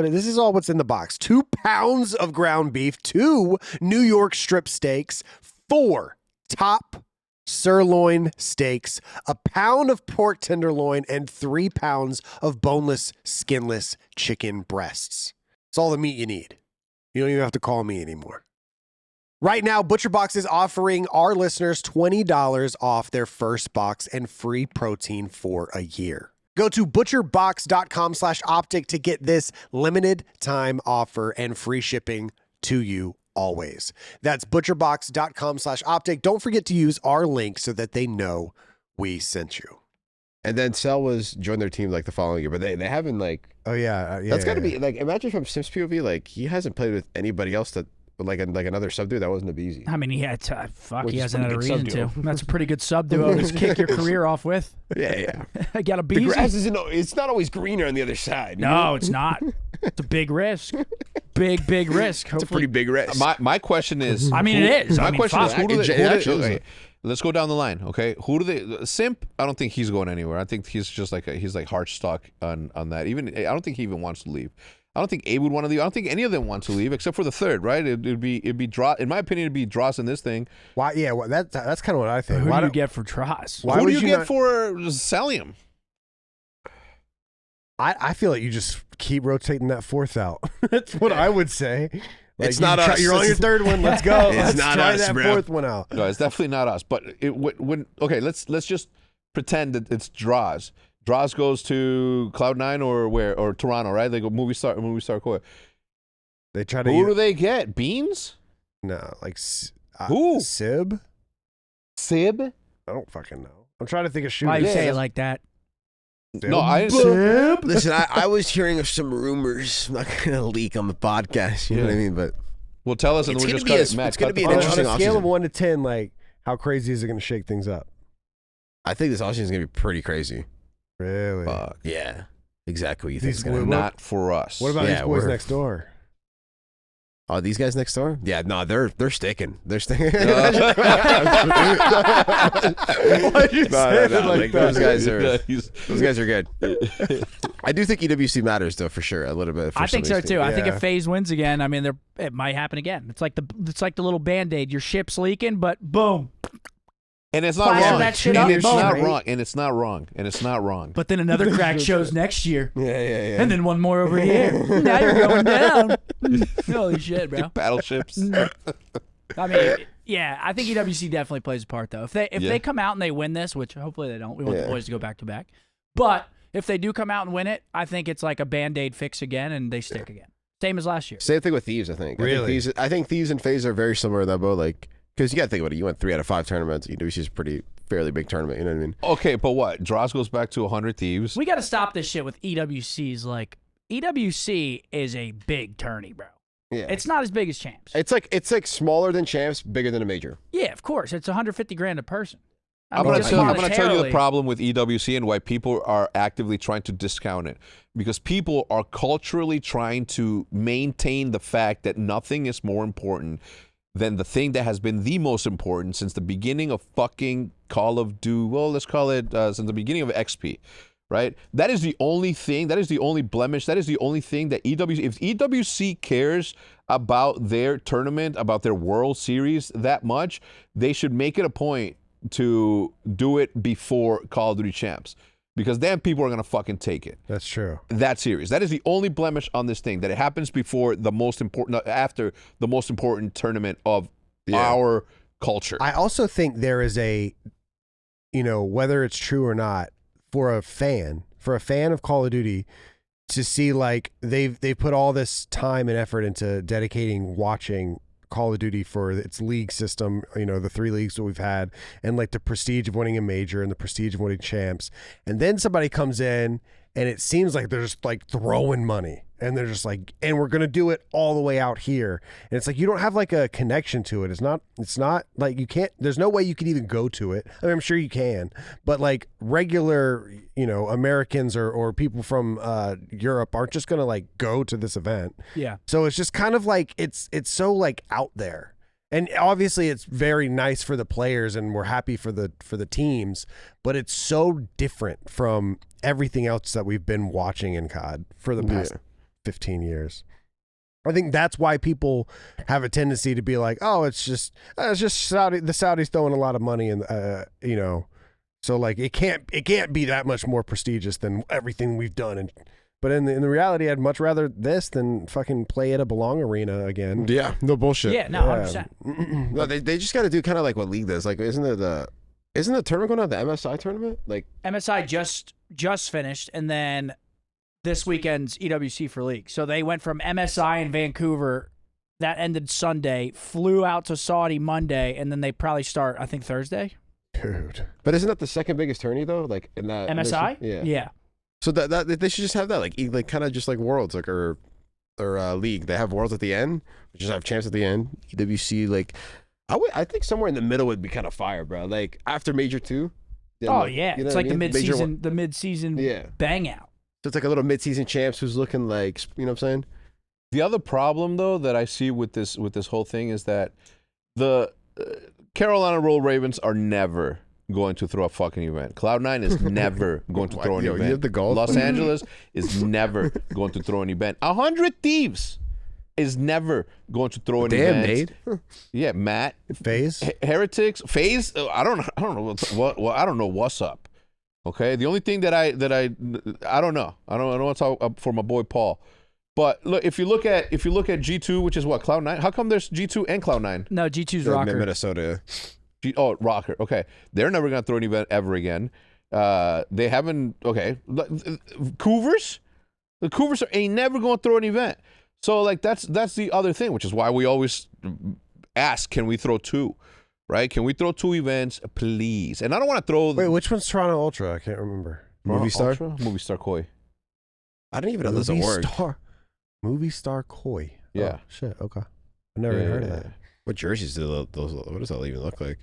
[SPEAKER 2] what's in the box. 2 pounds of ground beef, 2 New York strip steaks, 4 top sirloin steaks, 1 pound of pork tenderloin, and 3 pounds of boneless, skinless chicken breasts. It's all the meat you need. You don't even have to call me anymore. Right now, ButcherBox is offering our listeners $20 off their first box and free protein for a year. Go to butcherbox.com/optic to get this limited time offer and free shipping to you always. That's butcherbox.com/optic. Don't forget to use our link so that they know we sent you.
[SPEAKER 4] And then Cell joined their team like the following year, but they haven't
[SPEAKER 2] Oh yeah,
[SPEAKER 4] that's got to be like, imagine from Sims POV, like he hasn't played with anybody else that like another sub duo that wasn't easy.
[SPEAKER 1] I mean, he had to, he hasn't had a reason to. That's a pretty good sub duo to kick your career off with.
[SPEAKER 4] Yeah.
[SPEAKER 1] I got a
[SPEAKER 4] The grass it's not always greener on the other side.
[SPEAKER 1] No, it's not. It's a big risk. Big risk.
[SPEAKER 4] It's a pretty big risk.
[SPEAKER 3] My question is.
[SPEAKER 1] I mean, it is.
[SPEAKER 3] My question is,
[SPEAKER 4] who do they?
[SPEAKER 3] Let's go down the line, okay? Who do they? Simp, I don't think he's going anywhere. I think he's just he's hard stuck on that. Even I don't think he even wants to leave. I don't think Abe would want to leave. I don't think any of them want to leave except for the third, right? It'd be Dross. In my opinion, it'd be Dross in this thing.
[SPEAKER 2] Why? Yeah, that's kind of what I think.
[SPEAKER 1] Who do you get for Dross?
[SPEAKER 3] Who do you get for Salium?
[SPEAKER 2] I feel like you just keep rotating that fourth out. That's what I would say.
[SPEAKER 4] It's not us.
[SPEAKER 2] You're on your third one. Let's go.
[SPEAKER 4] It's
[SPEAKER 2] Let's
[SPEAKER 4] not
[SPEAKER 2] try
[SPEAKER 4] us,
[SPEAKER 2] that
[SPEAKER 4] bro.
[SPEAKER 2] fourth one out.
[SPEAKER 3] No, it's definitely not us. But let's just pretend that it's Dross. Dross goes to Cloud9 or where? Or Toronto, right? They go movie star core.
[SPEAKER 2] They try to.
[SPEAKER 3] Who do they get? Beans?
[SPEAKER 2] No, like
[SPEAKER 3] who?
[SPEAKER 2] Sib?
[SPEAKER 3] Sib?
[SPEAKER 2] I don't fucking know. I'm trying to think of shooters.
[SPEAKER 1] Why you say it like that?
[SPEAKER 3] No, I
[SPEAKER 2] Sib?
[SPEAKER 4] Listen, I was hearing of some rumors. I'm not going to leak on the podcast. You know what I mean? But
[SPEAKER 3] well, tell us, and
[SPEAKER 4] It's
[SPEAKER 3] then we'll
[SPEAKER 4] gonna
[SPEAKER 3] just
[SPEAKER 4] be
[SPEAKER 3] cut it.
[SPEAKER 4] it's gonna be an
[SPEAKER 2] On
[SPEAKER 4] interesting
[SPEAKER 2] a scale
[SPEAKER 4] offseason.
[SPEAKER 2] of 1 to 10, like how crazy is it going to shake things up?
[SPEAKER 4] I think this offseason is going to be pretty crazy.
[SPEAKER 2] Really?
[SPEAKER 3] Fuck.
[SPEAKER 4] Yeah. Exactly what you think
[SPEAKER 2] These
[SPEAKER 4] is going to
[SPEAKER 2] blue-
[SPEAKER 4] happen.
[SPEAKER 3] Not for us.
[SPEAKER 2] What about
[SPEAKER 4] Yeah,
[SPEAKER 2] these boys
[SPEAKER 4] we're-
[SPEAKER 2] next door?
[SPEAKER 4] Oh, these guys next door? Yeah, no, they're sticking. They're sticking.
[SPEAKER 2] Why'd you say it like that?
[SPEAKER 4] Those guys are good. I do think EWC matters though for sure a little bit.
[SPEAKER 1] I think so too. I think
[SPEAKER 2] Yeah.
[SPEAKER 1] if FaZe wins again, I mean, it might happen again. It's like the little Band-Aid. Your ship's leaking, but boom.
[SPEAKER 3] And it's not
[SPEAKER 1] Fire
[SPEAKER 3] wrong.
[SPEAKER 1] that shit
[SPEAKER 3] and
[SPEAKER 1] up,
[SPEAKER 3] it's
[SPEAKER 1] boom.
[SPEAKER 3] not wrong. And it's not wrong. And it's not wrong.
[SPEAKER 1] But then another crack shows next year.
[SPEAKER 4] Yeah.
[SPEAKER 1] And then one more over here. Now you're going down. Holy shit, bro.
[SPEAKER 3] Battleships.
[SPEAKER 1] I mean, yeah, I think EWC definitely plays a part, though. If they come out and they win this, which hopefully they don't, we want the boys to go back to back. But if they do come out and win it, I think it's like a Band-Aid fix again, and they stick again. Same as last year.
[SPEAKER 4] Same thing with Thieves, I think.
[SPEAKER 2] Really?
[SPEAKER 4] I think Thieves and FaZe are very similar in that boat. Like, Because you got to think about it. You went 3 out of 5 tournaments. EWC is a fairly big tournament. You know what I mean?
[SPEAKER 3] Okay, but what? Dross goes back to 100 Thieves.
[SPEAKER 1] We got to stop this shit with EWCs. Like, EWC is a big tourney, bro.
[SPEAKER 4] Yeah.
[SPEAKER 1] It's not as big as Champs.
[SPEAKER 4] It's like smaller than Champs, bigger than a major.
[SPEAKER 1] Yeah, of course. It's 150 grand a person.
[SPEAKER 3] I'm going to tell you the
[SPEAKER 1] monetarily-
[SPEAKER 3] problem with EWC and why people are actively trying to discount it. Because people are culturally trying to maintain the fact that nothing is more important than the thing that has been the most important since the beginning of fucking Call of Duty. Well, let's call it since the beginning of XP, right? That is the only thing. That is the only blemish. That is the only thing that EWC. If EWC cares about their tournament, about their World Series that much, they should make it a point to do it before Call of Duty Champs. Because then people are going to fucking take it.
[SPEAKER 2] That's true.
[SPEAKER 3] That series. That is the only blemish on this thing, that it happens before the most important, after the most important tournament of our culture.
[SPEAKER 2] I also think there is a, whether it's true or not, for a fan of Call of Duty, to see like they've put all this time and effort into dedicating watching Call of Duty for its league system, the 3 leagues that we've had, and like the prestige of winning a major and the prestige of winning champs. And then somebody comes in and it seems like they're just like throwing money, and they're just like, and we're going to do it all the way out here. And it's like, you don't have like a connection to it. It's not like you can't, there's no way you can even go to it. I mean, I'm sure you can, but like regular, Americans or people from Europe aren't just going to like go to this event.
[SPEAKER 1] Yeah.
[SPEAKER 2] So it's just kind of like, it's so like out there. And obviously it's very nice for the players and we're happy for the teams, but it's so different from everything else that we've been watching in COD for the past 15 years. I think that's why people have a tendency to be like, oh, it's just Saudi. The Saudis throwing a lot of money, and so like it can't be that much more prestigious than everything we've done. But in the reality, I'd much rather this than fucking play at a Belong Arena again.
[SPEAKER 4] Yeah, no bullshit.
[SPEAKER 1] Yeah, no, 100%.
[SPEAKER 4] No, they just got to do kind of like what League does. Like, isn't the tournament going on, the MSI tournament? Like
[SPEAKER 1] MSI just finished, and then this weekend's EWC for League. So they went from MSI in Vancouver, that ended Sunday, flew out to Saudi Monday, and then they probably start, I think, Thursday.
[SPEAKER 2] Dude.
[SPEAKER 4] But isn't that the second biggest tourney though? Like in that
[SPEAKER 1] MSI?
[SPEAKER 4] Yeah. So that they should just have that like kind of just like Worlds, like or League. They have Worlds at the end, just have Champs at the end. EWC, like I think somewhere in the middle would be kind of fire, bro. Like after Major 2.
[SPEAKER 1] It's like the mid-season bang out.
[SPEAKER 4] So it's like a little mid-season Champs who's looking like, you know what I'm saying?
[SPEAKER 3] The other problem, though, that I see with this whole thing is that the Carolina Roll Ravens are never going to throw a fucking event. Cloud9 is never going to throw an event.
[SPEAKER 4] You have the golf?
[SPEAKER 3] Los Angeles is never going to throw an event. 100 Thieves is never going to throw an event.
[SPEAKER 4] Nate.
[SPEAKER 3] Yeah, Matt.
[SPEAKER 2] FaZe?
[SPEAKER 3] Heretics. FaZe. I don't know. I don't know what's up. Okay, the only thing that I don't know. I don't want to talk up for my boy Paul. But look, if you look at G2, which is what, Cloud9. How come there's G2 and Cloud9?
[SPEAKER 1] No, G2's Rocker.
[SPEAKER 4] Minnesota.
[SPEAKER 3] Rocker. Okay, they're never gonna throw an event ever again. They haven't. Okay, Cougars. The Cougars ain't never gonna throw an event. So like that's the other thing, which is why we always ask, can we throw 2? Right? Can we throw 2 events, please? And I don't want to throw.
[SPEAKER 2] Wait, which one's Toronto Ultra? I can't remember.
[SPEAKER 4] Movie Star?
[SPEAKER 3] Movie Star Koi.
[SPEAKER 4] I didn't even know this was a word.
[SPEAKER 2] Movie Star Koi.
[SPEAKER 3] Yeah.
[SPEAKER 2] Oh, shit. Okay. I've never even heard of that.
[SPEAKER 4] What jerseys do those? What does that even look like?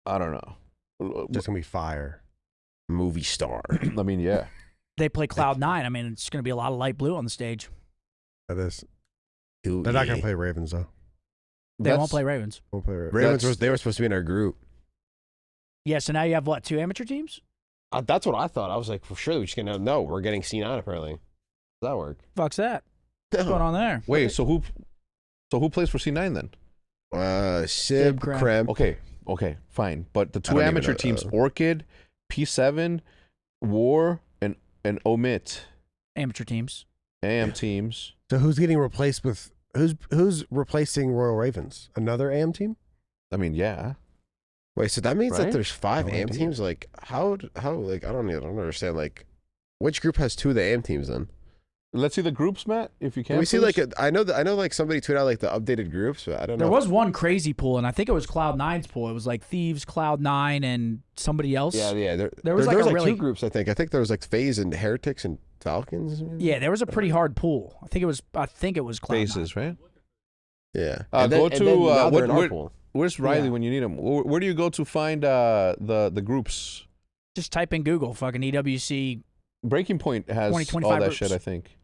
[SPEAKER 3] I don't know.
[SPEAKER 2] Just gonna be fire.
[SPEAKER 4] Movie Star.
[SPEAKER 3] I mean, yeah.
[SPEAKER 1] They play Cloud9. I mean, it's going to be a lot of light blue on the stage.
[SPEAKER 2] That is.
[SPEAKER 4] Ooh,
[SPEAKER 2] They're not gonna play Ravens though.
[SPEAKER 1] They won't play Ravens.
[SPEAKER 2] Won't play Ravens.
[SPEAKER 4] Ravens they were supposed to be in our group.
[SPEAKER 1] Yeah, so now you have what, 2 amateur teams?
[SPEAKER 4] That's what I thought. I was like, well, surely we're just gonna no. We're getting C9 apparently. Does that work?
[SPEAKER 1] Fuck's that. What's going on there?
[SPEAKER 3] Wait, so who plays for C9 then?
[SPEAKER 4] Sib, Krem.
[SPEAKER 3] Okay, fine. But the
[SPEAKER 4] I
[SPEAKER 3] 2
[SPEAKER 4] don't even
[SPEAKER 3] amateur
[SPEAKER 4] know.
[SPEAKER 3] teams, Orchid, P7, War, and Omit,
[SPEAKER 1] Amateur teams.
[SPEAKER 3] AM teams.
[SPEAKER 2] So who's getting replaced with who's replacing Royal Ravens? Another AM team?
[SPEAKER 3] I mean, yeah.
[SPEAKER 4] Wait, so that means
[SPEAKER 3] Right?
[SPEAKER 4] that there's 5
[SPEAKER 2] No
[SPEAKER 4] AM
[SPEAKER 2] idea.
[SPEAKER 4] teams? Like how like I don't understand. Like which group has 2 of the AM teams then?
[SPEAKER 3] let's see the groups, Matt, if you can.
[SPEAKER 4] Can we see
[SPEAKER 3] please?
[SPEAKER 4] like I know like somebody tweeted out like the updated groups, but I don't know.
[SPEAKER 1] There was one crazy pool, and I think it was Cloud9's pool. It was like Thieves, Cloud9, and somebody else.
[SPEAKER 4] Yeah.
[SPEAKER 1] There was like
[SPEAKER 4] two groups. I think there was like FaZe and Heretics and Falcons.
[SPEAKER 1] Yeah, there was a pretty hard pool. I think it was Cloud9.
[SPEAKER 3] Faces, right?
[SPEAKER 4] Yeah.
[SPEAKER 3] Go to
[SPEAKER 4] pool.
[SPEAKER 3] where's Riley
[SPEAKER 1] Yeah.
[SPEAKER 3] when you need him? Where do you go to find the groups?
[SPEAKER 1] Just type in Google, fucking EWC.
[SPEAKER 3] Breaking Point has
[SPEAKER 1] 20,
[SPEAKER 3] all that
[SPEAKER 1] 25
[SPEAKER 3] shit,
[SPEAKER 1] groups.
[SPEAKER 3] I think.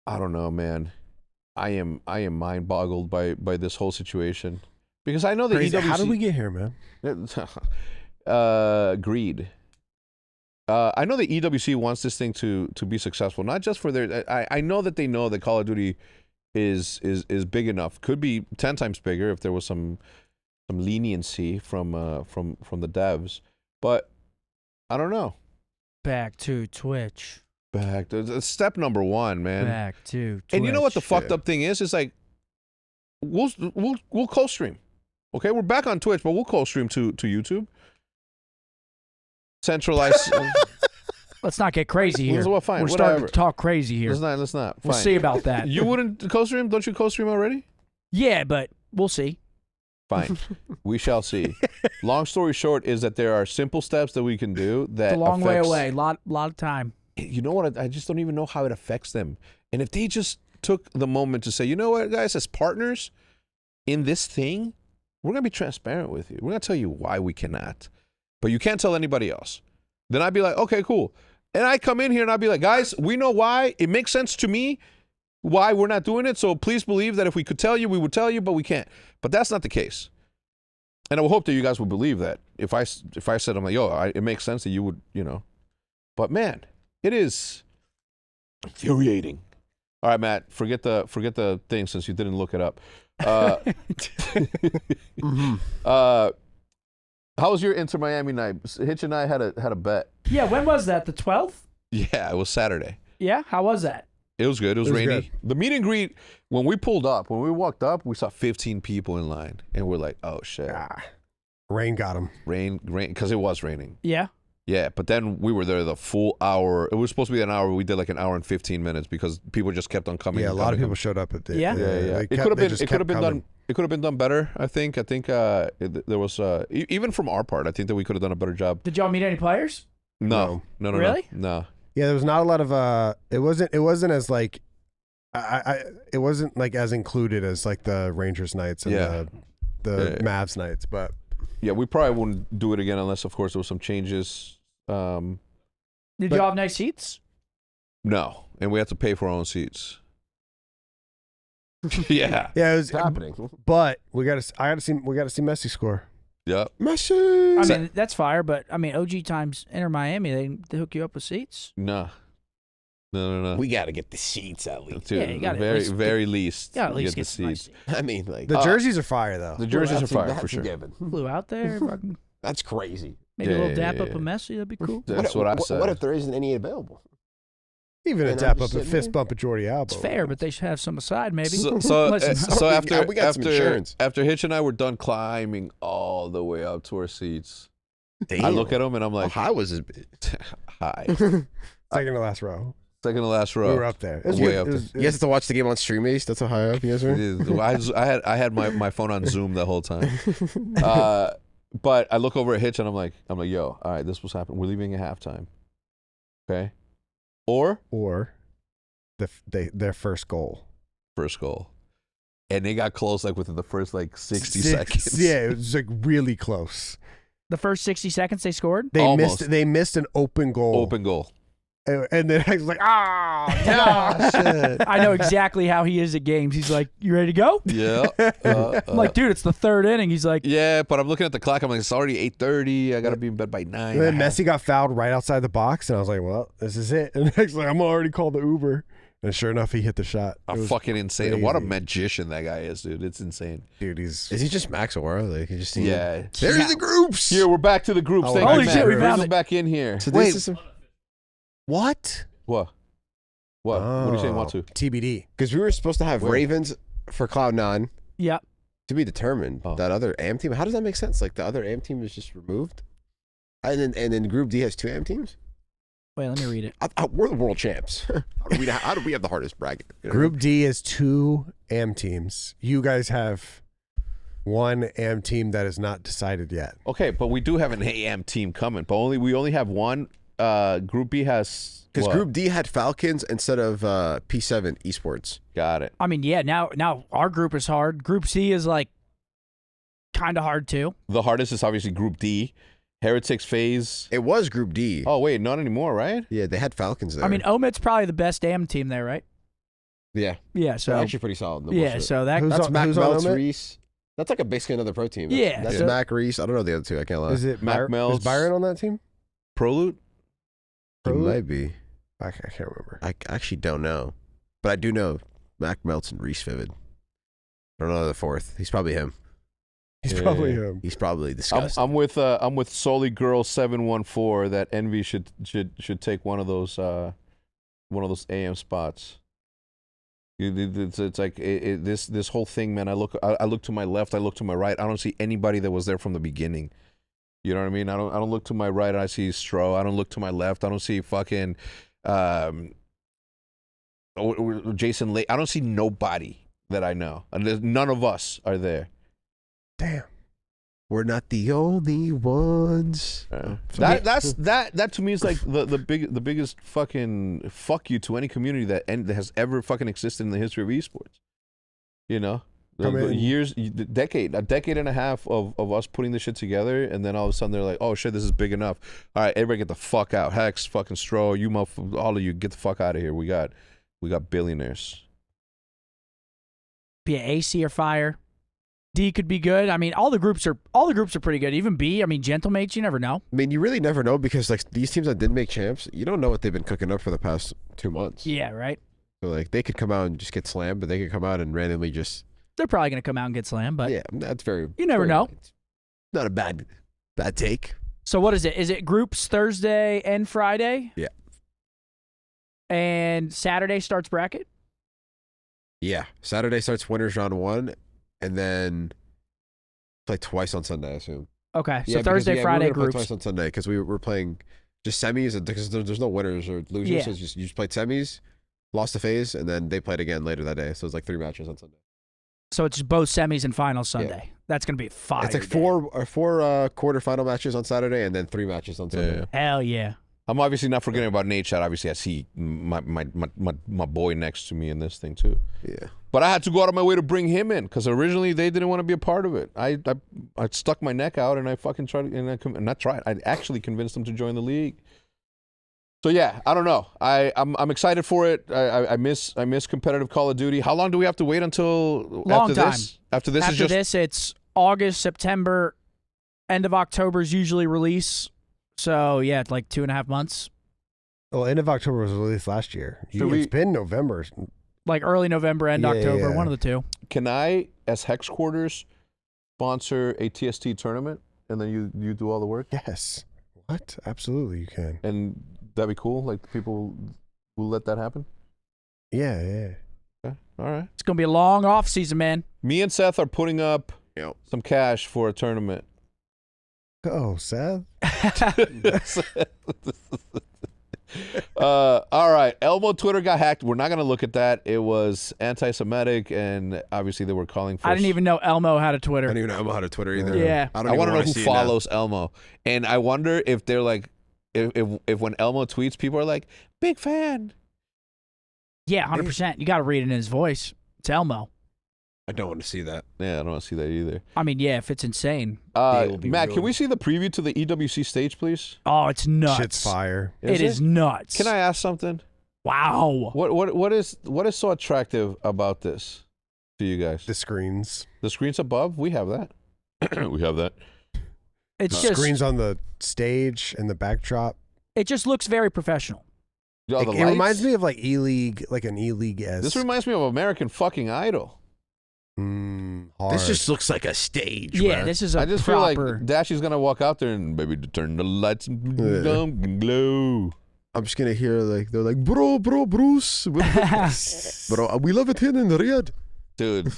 [SPEAKER 3] I don't know, man. I am mind boggled by this whole situation because I know the
[SPEAKER 2] Crazy.
[SPEAKER 3] EWC.
[SPEAKER 2] How did we get here, man?
[SPEAKER 3] Greed. I know the EWC wants this thing to be successful, not just for their. I know that they know that Call of Duty is big enough. Could be 10 times bigger if there was some leniency from the devs, but I don't know.
[SPEAKER 1] Back to Twitch.
[SPEAKER 3] Back to step number 1, man.
[SPEAKER 1] Back to Twitch.
[SPEAKER 3] And you know what the fucked up thing is? It's like we'll co-stream. Okay, we're back on Twitch, but we'll co-stream to YouTube. Centralized.
[SPEAKER 1] Let's not get crazy here.
[SPEAKER 3] Well, fine,
[SPEAKER 1] We're starting
[SPEAKER 3] whatever.
[SPEAKER 1] to talk crazy here.
[SPEAKER 3] Let's not.
[SPEAKER 1] We'll
[SPEAKER 3] Fine.
[SPEAKER 1] see about that.
[SPEAKER 3] You wouldn't co-stream? Don't you co-stream already?
[SPEAKER 1] Yeah, but we'll see.
[SPEAKER 3] Fine. We shall see. Long story short is that there are simple steps that we can do that
[SPEAKER 1] It's a long way
[SPEAKER 3] affects-
[SPEAKER 1] away. Lot of time.
[SPEAKER 3] You know what? I just don't even know how it affects them. And if they just took the moment to say, you know what, guys, as partners in this thing, we're going to be transparent with you. We're going to tell you why we cannot. But you can't tell anybody else. Then I'd be like, okay, cool. And I come in here and I'd be like, guys, we know why. It makes sense to me why we're not doing it. So please believe that if we could tell you, we would tell you, but we can't. But that's not the case. And I would hope that you guys would believe that. If I said, I'm like, yo, it makes sense that you would, you know. But man, it is infuriating. All right, Matt, forget the thing since you didn't look it up. How was your Inter Miami night? Hitch and I had a bet.
[SPEAKER 1] Yeah, when was that? The 12th?
[SPEAKER 3] Yeah, it was Saturday.
[SPEAKER 1] Yeah, how was that?
[SPEAKER 3] It was good. It was rainy.
[SPEAKER 2] good.
[SPEAKER 3] The meet and greet, when we walked up, we saw 15 people in line. And we're like, oh, shit.
[SPEAKER 2] Rain got him.
[SPEAKER 3] Rain, because it was raining.
[SPEAKER 1] Yeah.
[SPEAKER 3] Yeah, but then we were there the full hour. It was supposed to be an hour. We did like an hour and 15 minutes because people just kept on coming.
[SPEAKER 2] Yeah, a
[SPEAKER 3] and
[SPEAKER 2] lot of
[SPEAKER 3] coming.
[SPEAKER 2] people showed up at the.
[SPEAKER 1] Yeah?
[SPEAKER 3] Yeah. It could have been done. It could have been done better. I think there was even from our part. I think that we could have done a better job.
[SPEAKER 1] Did y'all meet any players?
[SPEAKER 3] No.
[SPEAKER 1] Really?
[SPEAKER 3] No.
[SPEAKER 2] Yeah, there was not a lot of. It wasn't as like. It wasn't like as included as like the Rangers nights and the Mavs nights, but.
[SPEAKER 3] Yeah, we probably wouldn't do it again unless, of course, there was some changes.
[SPEAKER 1] Did y'all have nice seats?
[SPEAKER 3] No, and we had to pay for our own seats. Yeah.
[SPEAKER 2] Yeah, it was
[SPEAKER 4] happening.
[SPEAKER 2] But we got to see Messi score.
[SPEAKER 3] Yep.
[SPEAKER 4] Messi.
[SPEAKER 1] I mean, that's fire, but I mean, OG times Inter Miami, they hook you up with seats.
[SPEAKER 3] No.
[SPEAKER 4] We got to get the seats at least.
[SPEAKER 3] Dude,
[SPEAKER 1] Yeah, you gotta
[SPEAKER 3] very least.
[SPEAKER 1] You gotta at
[SPEAKER 3] you
[SPEAKER 1] least
[SPEAKER 3] get
[SPEAKER 1] get
[SPEAKER 3] the
[SPEAKER 1] some nice
[SPEAKER 3] seats.
[SPEAKER 1] seats.
[SPEAKER 4] I mean, like
[SPEAKER 2] The jerseys are fire though.
[SPEAKER 3] The jerseys are fire
[SPEAKER 4] that's
[SPEAKER 3] for
[SPEAKER 4] a
[SPEAKER 3] sure.
[SPEAKER 4] given.
[SPEAKER 1] Flew out there, fucking
[SPEAKER 4] That's crazy.
[SPEAKER 1] maybe a little
[SPEAKER 3] Yeah,
[SPEAKER 1] dap
[SPEAKER 3] yeah,
[SPEAKER 1] up
[SPEAKER 3] yeah.
[SPEAKER 1] a Messi, that'd be cool.
[SPEAKER 3] That's what I said.
[SPEAKER 4] What if there isn't any available?
[SPEAKER 2] Even a
[SPEAKER 4] And
[SPEAKER 2] tap
[SPEAKER 4] I'm
[SPEAKER 2] up
[SPEAKER 4] just
[SPEAKER 2] a
[SPEAKER 4] sitting
[SPEAKER 2] fist
[SPEAKER 4] there.
[SPEAKER 2] bump at Jordi Alba.
[SPEAKER 1] It's fair, but they should have some aside, maybe.
[SPEAKER 3] So
[SPEAKER 1] Listen,
[SPEAKER 3] after
[SPEAKER 4] we got some insurance.
[SPEAKER 3] after Hitch and I were done climbing all the way up to our seats, I look at him and I'm
[SPEAKER 4] How
[SPEAKER 3] like,
[SPEAKER 4] high was it?
[SPEAKER 3] hi.
[SPEAKER 2] Second to last row.
[SPEAKER 3] Second to last row.
[SPEAKER 2] We were up there. It was
[SPEAKER 3] Way
[SPEAKER 2] good.
[SPEAKER 3] up
[SPEAKER 2] It was-
[SPEAKER 4] You guys have to watch the game on stream, Ace. That's how high up you guys were.
[SPEAKER 3] I had my phone on Zoom the whole time. But I look over at Hitch and I'm like, yo, all right, this was happening. We're leaving at halftime. Okay. Or
[SPEAKER 2] or their first goal.
[SPEAKER 3] first goal. And they got close like within the first like 60 seconds.
[SPEAKER 2] Yeah, it was like really close.
[SPEAKER 1] The first 60 seconds they scored?
[SPEAKER 2] They
[SPEAKER 3] Almost.
[SPEAKER 2] missed an open goal.
[SPEAKER 3] Open goal.
[SPEAKER 2] And then I was like, no, shit.
[SPEAKER 1] I know exactly how he is at games. He's like, you ready to go?
[SPEAKER 3] Yeah.
[SPEAKER 1] I'm like, dude, it's the third inning. He's like,
[SPEAKER 3] yeah, but I'm looking at the clock. I'm like, it's already 8:30. I got to be in bed by 9.
[SPEAKER 2] And then Messi got fouled right outside the box, and I was like, well, this is it. And next, like, I'm already called the Uber. And sure enough, he hit the shot. It
[SPEAKER 3] I'm
[SPEAKER 2] was
[SPEAKER 3] fucking insane. What a
[SPEAKER 2] crazy.
[SPEAKER 3] magician that guy is, dude. It's insane.
[SPEAKER 2] Dude, he's...
[SPEAKER 4] Is he just Max Aura? Like, you just seen
[SPEAKER 3] Yeah.
[SPEAKER 4] There's the groups.
[SPEAKER 3] Here, we're back to the groups.
[SPEAKER 2] Oh,
[SPEAKER 3] Thank
[SPEAKER 1] holy
[SPEAKER 3] you,
[SPEAKER 1] shit,
[SPEAKER 3] Matt.
[SPEAKER 1] we
[SPEAKER 3] Bring
[SPEAKER 1] found
[SPEAKER 3] them
[SPEAKER 1] it.
[SPEAKER 3] back in here.
[SPEAKER 4] So
[SPEAKER 2] Wait.
[SPEAKER 4] this is
[SPEAKER 2] What?
[SPEAKER 3] What? What? What are you saying? Want to?
[SPEAKER 2] TBD.
[SPEAKER 4] because we were supposed to have
[SPEAKER 3] Where?
[SPEAKER 4] Ravens for Cloud9
[SPEAKER 1] yeah.
[SPEAKER 4] to be determined.
[SPEAKER 3] Oh.
[SPEAKER 4] That other AM team. How does that make sense? Like the other AM team is just removed, and then Group D has 2 AM teams.
[SPEAKER 1] Wait, let me read it.
[SPEAKER 4] We're the world champs. How do we have the hardest bracket? You know?
[SPEAKER 2] Group D is 2 AM teams. You guys have 1 AM team that is not decided yet.
[SPEAKER 3] Okay, but we do have an AM team coming, but we only have one. Group B has
[SPEAKER 4] Because Group D had Falcons instead of P7 Esports.
[SPEAKER 3] Got it.
[SPEAKER 1] I mean, yeah. Now our group is hard. Group C is like kind of hard too.
[SPEAKER 3] The hardest is obviously Group D. Heretics Phase.
[SPEAKER 4] It was Group D.
[SPEAKER 3] Oh wait, not anymore, right?
[SPEAKER 4] Yeah, they had Falcons there.
[SPEAKER 1] I mean, Omit's probably the best AM team there, right?
[SPEAKER 4] yeah,
[SPEAKER 1] Yeah. So
[SPEAKER 4] they're actually pretty solid. No
[SPEAKER 1] yeah.
[SPEAKER 4] bullshit.
[SPEAKER 1] So that
[SPEAKER 2] Who's
[SPEAKER 4] that's
[SPEAKER 2] on-
[SPEAKER 4] Mac
[SPEAKER 2] who's on
[SPEAKER 4] Meltz,
[SPEAKER 2] Omit?
[SPEAKER 4] Reese. That's like basically another pro team.
[SPEAKER 1] Yeah,
[SPEAKER 4] That's
[SPEAKER 1] so-
[SPEAKER 4] Mac, Reese. I don't know the other two. I can't lie.
[SPEAKER 2] Is it
[SPEAKER 3] Mac Meltz.
[SPEAKER 2] Is Byron on that team?
[SPEAKER 3] Proloot.
[SPEAKER 4] It might be.
[SPEAKER 2] I can't remember.
[SPEAKER 4] I actually don't know, but I do know Mac Meltz and Reese Vivid. I don't know the fourth. He's probably him.
[SPEAKER 2] He's
[SPEAKER 3] Yeah.
[SPEAKER 2] probably him.
[SPEAKER 4] He's probably disgusting.
[SPEAKER 3] I'm with Solly Girl 714 that Envy should take one of those AM spots. It's like this whole thing, man. I look to my left, I look to my right. I don't see anybody that was there from the beginning. You know what I mean? I don't look to my right and I see Stro. I don't look to my left. I don't see fucking Jason Lake. I don't see nobody that I know. And none of us are there.
[SPEAKER 2] Damn.
[SPEAKER 4] We're not the only ones.
[SPEAKER 3] That to me is like the biggest fucking fuck you to any community that has ever fucking existed in the history of esports. You know, a decade and a half of us putting this shit together, and then all of a sudden they're like, oh shit, this is big enough. All right, everybody get the fuck out. Hex, fucking Stro, you all of you get the fuck out of here. We got billionaires.
[SPEAKER 1] yeah, AC or fire. D could be good. I mean, all the groups are pretty good. Even B. I mean, Gentlemates, you never know.
[SPEAKER 4] I mean, you really never know because like these teams that didn't make champs, you don't know what they've been cooking up for the past 2 months.
[SPEAKER 1] Yeah, right.
[SPEAKER 4] So like they could come out and just get slammed, but they could come out and randomly just
[SPEAKER 1] They're probably gonna come out and get slammed, but
[SPEAKER 4] yeah, that's very.
[SPEAKER 1] you never know.
[SPEAKER 4] It's not a bad take.
[SPEAKER 1] So what is it? Is it groups Thursday and Friday?
[SPEAKER 4] Yeah.
[SPEAKER 1] And Saturday starts bracket?
[SPEAKER 4] Yeah, Saturday starts winners round 1, and then play twice on Sunday, I assume.
[SPEAKER 1] Okay. So
[SPEAKER 4] Yeah, because,
[SPEAKER 1] Thursday,
[SPEAKER 4] we're
[SPEAKER 1] Friday
[SPEAKER 4] gonna play
[SPEAKER 1] groups.
[SPEAKER 4] twice on Sunday because we were playing just semis because there's no winners or losers.
[SPEAKER 1] Yeah.
[SPEAKER 4] So you just played semis, lost the phase, and then they played again later that day. So it's like 3 matches on Sunday.
[SPEAKER 1] So it's both semis and finals Sunday. That's gonna be fire.
[SPEAKER 4] It's like
[SPEAKER 1] day.
[SPEAKER 4] four quarterfinal matches on Saturday and then 3 matches on Sunday.
[SPEAKER 1] Hell yeah.
[SPEAKER 3] I'm obviously not forgetting about Nate Shot. Obviously, I see my boy next to me in this thing too.
[SPEAKER 4] Yeah.
[SPEAKER 3] But I had to go out of my way to bring him in because originally they didn't want to be a part of it. I stuck my neck out and I fucking tried I actually convinced them to join the league. So yeah, I don't know. I'm excited for it. I miss competitive Call of Duty. How long do we have to wait until
[SPEAKER 1] Long
[SPEAKER 3] after
[SPEAKER 1] time.
[SPEAKER 3] this? After this
[SPEAKER 1] After
[SPEAKER 3] is just
[SPEAKER 1] this, it's August, September, end of October is usually release. So yeah, it's like 2.5 months.
[SPEAKER 2] Well, end of October was released last year.
[SPEAKER 3] Should we-
[SPEAKER 2] It's been November.
[SPEAKER 1] Like early November, end
[SPEAKER 2] Yeah,
[SPEAKER 1] October,
[SPEAKER 2] yeah.
[SPEAKER 1] one of the two.
[SPEAKER 3] Can I, as Hex Quarters, sponsor a TST tournament and then you do all the work?
[SPEAKER 2] Yes. What? Absolutely, you can.
[SPEAKER 3] And that'd be cool. Like people will let that happen.
[SPEAKER 2] Yeah, yeah.
[SPEAKER 3] Okay. All right.
[SPEAKER 1] It's gonna be a long off season, man.
[SPEAKER 3] Me and Seth are putting up
[SPEAKER 4] Yep.
[SPEAKER 3] some cash for a tournament.
[SPEAKER 2] Oh, Seth.
[SPEAKER 3] All right. Elmo Twitter got hacked. We're not going to look at that. It was anti-Semitic, and obviously they were calling for.
[SPEAKER 1] I didn't even know Elmo had a
[SPEAKER 4] I
[SPEAKER 1] Twitter.
[SPEAKER 4] don't even know how to Twitter either.
[SPEAKER 1] Yeah.
[SPEAKER 4] I don't
[SPEAKER 3] I
[SPEAKER 4] even
[SPEAKER 3] want to know
[SPEAKER 4] wanna
[SPEAKER 3] who
[SPEAKER 4] see it now.
[SPEAKER 3] follows Elmo, and I wonder if they're like, if when Elmo tweets, people are like, big fan.
[SPEAKER 1] Yeah, 100%. You got to read it in his voice. It's Elmo.
[SPEAKER 4] I don't want to see that.
[SPEAKER 3] Yeah, I don't want to see that either.
[SPEAKER 1] I mean, yeah, if it's insane.
[SPEAKER 4] They will be
[SPEAKER 3] Matt, can
[SPEAKER 4] ruined.
[SPEAKER 3] we see the preview to the EWC stage, please?
[SPEAKER 1] Oh, it's nuts.
[SPEAKER 2] Shit's fire.
[SPEAKER 1] It is nuts.
[SPEAKER 3] Can I ask something?
[SPEAKER 1] Wow.
[SPEAKER 3] What is so attractive about this to you guys?
[SPEAKER 2] The screens.
[SPEAKER 3] The screens above, we have that. We have that.
[SPEAKER 1] It's
[SPEAKER 2] The
[SPEAKER 1] just
[SPEAKER 2] screens on the stage and the backdrop.
[SPEAKER 1] it just looks very professional.
[SPEAKER 3] Oh, the
[SPEAKER 2] It reminds
[SPEAKER 3] lights?
[SPEAKER 2] me of like E-League, like an E-League-esque.
[SPEAKER 3] This reminds me of American fucking Idol.
[SPEAKER 2] hard.
[SPEAKER 4] This just looks like a stage.
[SPEAKER 1] Yeah,
[SPEAKER 4] man.
[SPEAKER 1] this is a
[SPEAKER 3] I just
[SPEAKER 1] proper.
[SPEAKER 3] feel like Dashy's gonna walk out there and baby turn the lights and glow.
[SPEAKER 4] I'm just gonna hear like they're like, bro, Bruce, bro, we love it here in Riyadh.
[SPEAKER 3] Dude,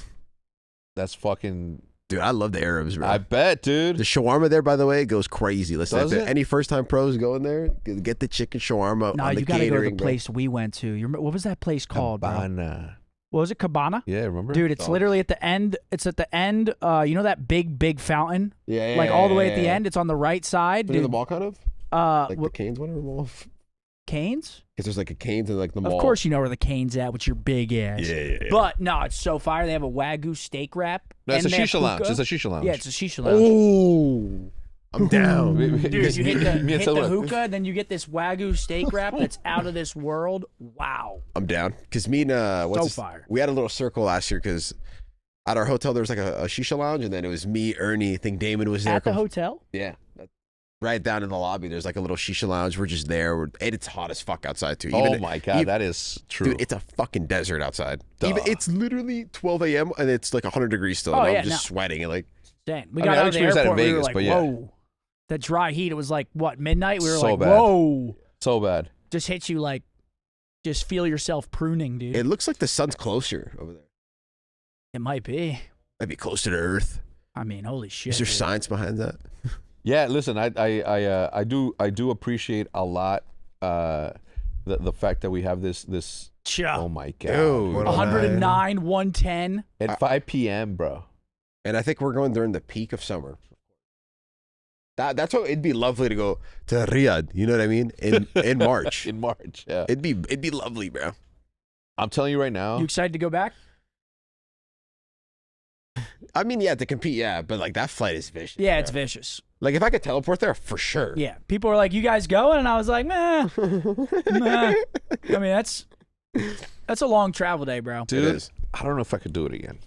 [SPEAKER 3] that's fucking
[SPEAKER 4] Dude, I love the Arabs, bro.
[SPEAKER 3] I bet, dude.
[SPEAKER 4] The shawarma there, by the way, goes crazy. Listen,
[SPEAKER 3] Does
[SPEAKER 4] if
[SPEAKER 3] it?
[SPEAKER 4] any first-time pros go in there, get the chicken shawarma
[SPEAKER 1] Nah,
[SPEAKER 4] on the
[SPEAKER 1] you gotta go to the
[SPEAKER 4] catering, bro.
[SPEAKER 1] place we went to. You remember, what was that place called, bro?
[SPEAKER 3] Cabana.
[SPEAKER 1] What was it, Cabana?
[SPEAKER 3] Yeah, remember?
[SPEAKER 1] Dude, it's literally at the end. It's at the end. You know that big fountain?
[SPEAKER 4] Yeah,
[SPEAKER 1] Like all the way at the end. It's on the right side.
[SPEAKER 4] Near the
[SPEAKER 1] Dude,
[SPEAKER 4] mall, kind of? Like the Canes one or the mall?
[SPEAKER 1] Canes?
[SPEAKER 4] Because there's like a Canes and like the mall.
[SPEAKER 1] Of course you know where the Canes at with your big ass.
[SPEAKER 4] Yeah.
[SPEAKER 1] But no, it's so fire. They have a Wagyu steak wrap.
[SPEAKER 3] No, it's a
[SPEAKER 1] and they have
[SPEAKER 3] shisha lounge.
[SPEAKER 1] hookah.
[SPEAKER 3] It's a shisha lounge.
[SPEAKER 1] Yeah, it's a shisha lounge.
[SPEAKER 4] Oh, I'm down.
[SPEAKER 1] Dude, you hit the,
[SPEAKER 3] Me and
[SPEAKER 1] hit the
[SPEAKER 3] Silva.
[SPEAKER 1] hookah, then you get this Wagyu steak wrap that's out of this world. Wow.
[SPEAKER 4] I'm down. Because me and
[SPEAKER 1] So fire.
[SPEAKER 4] we had a little circle last year because at our hotel there was like a shisha lounge, and then it was me, Ernie, I think Damon was there.
[SPEAKER 1] At the hotel?
[SPEAKER 4] Yeah. Right down in the lobby, there's like a little shisha lounge. We're just there. And it's hot as fuck outside too.
[SPEAKER 3] Oh my God, that is true.
[SPEAKER 4] Dude, it's a fucking desert outside.
[SPEAKER 3] Duh.
[SPEAKER 4] Even it's literally 12 a.m. and it's like 100 degrees still.
[SPEAKER 1] Oh,
[SPEAKER 4] and
[SPEAKER 1] yeah,
[SPEAKER 4] I'm just sweating. And like,
[SPEAKER 1] Dang. We
[SPEAKER 3] I
[SPEAKER 1] got
[SPEAKER 3] mean, I
[SPEAKER 1] out of the
[SPEAKER 3] experienced that in
[SPEAKER 1] airport. We were
[SPEAKER 3] Vegas,
[SPEAKER 1] like,
[SPEAKER 3] but yeah.
[SPEAKER 1] whoa. That dry heat, it was like, what, midnight? We were
[SPEAKER 3] So
[SPEAKER 1] like,
[SPEAKER 3] bad.
[SPEAKER 1] whoa.
[SPEAKER 3] so bad.
[SPEAKER 1] Just hits you like, just feel yourself pruning, dude.
[SPEAKER 4] it looks like the sun's closer over there.
[SPEAKER 1] It might be.
[SPEAKER 4] Might be closer to Earth.
[SPEAKER 1] I mean, holy shit.
[SPEAKER 4] Is there
[SPEAKER 1] dude.
[SPEAKER 4] science behind that?
[SPEAKER 3] Yeah, listen, I do appreciate a lot the fact that we have this.
[SPEAKER 1] Cha.
[SPEAKER 3] Oh my God,
[SPEAKER 4] Dude.
[SPEAKER 1] 109, 110.
[SPEAKER 3] at 5 p.m., bro.
[SPEAKER 4] And I think we're going during the peak of summer. That's what it'd be lovely to go to Riyadh. You know what I mean? In March.
[SPEAKER 3] In March, yeah.
[SPEAKER 4] It'd be lovely, bro.
[SPEAKER 3] I'm telling you right now.
[SPEAKER 1] You excited to go back?
[SPEAKER 4] I mean, yeah, to compete, yeah, but like that flight is vicious.
[SPEAKER 1] Yeah,
[SPEAKER 4] bro.
[SPEAKER 1] it's vicious.
[SPEAKER 4] Like if I could teleport there, for sure.
[SPEAKER 1] Yeah. People were like, you guys going? And I was like, meh. Nah. I mean, that's a long travel day, bro.
[SPEAKER 3] Dude,
[SPEAKER 4] It is.
[SPEAKER 3] I don't know if I could do it again.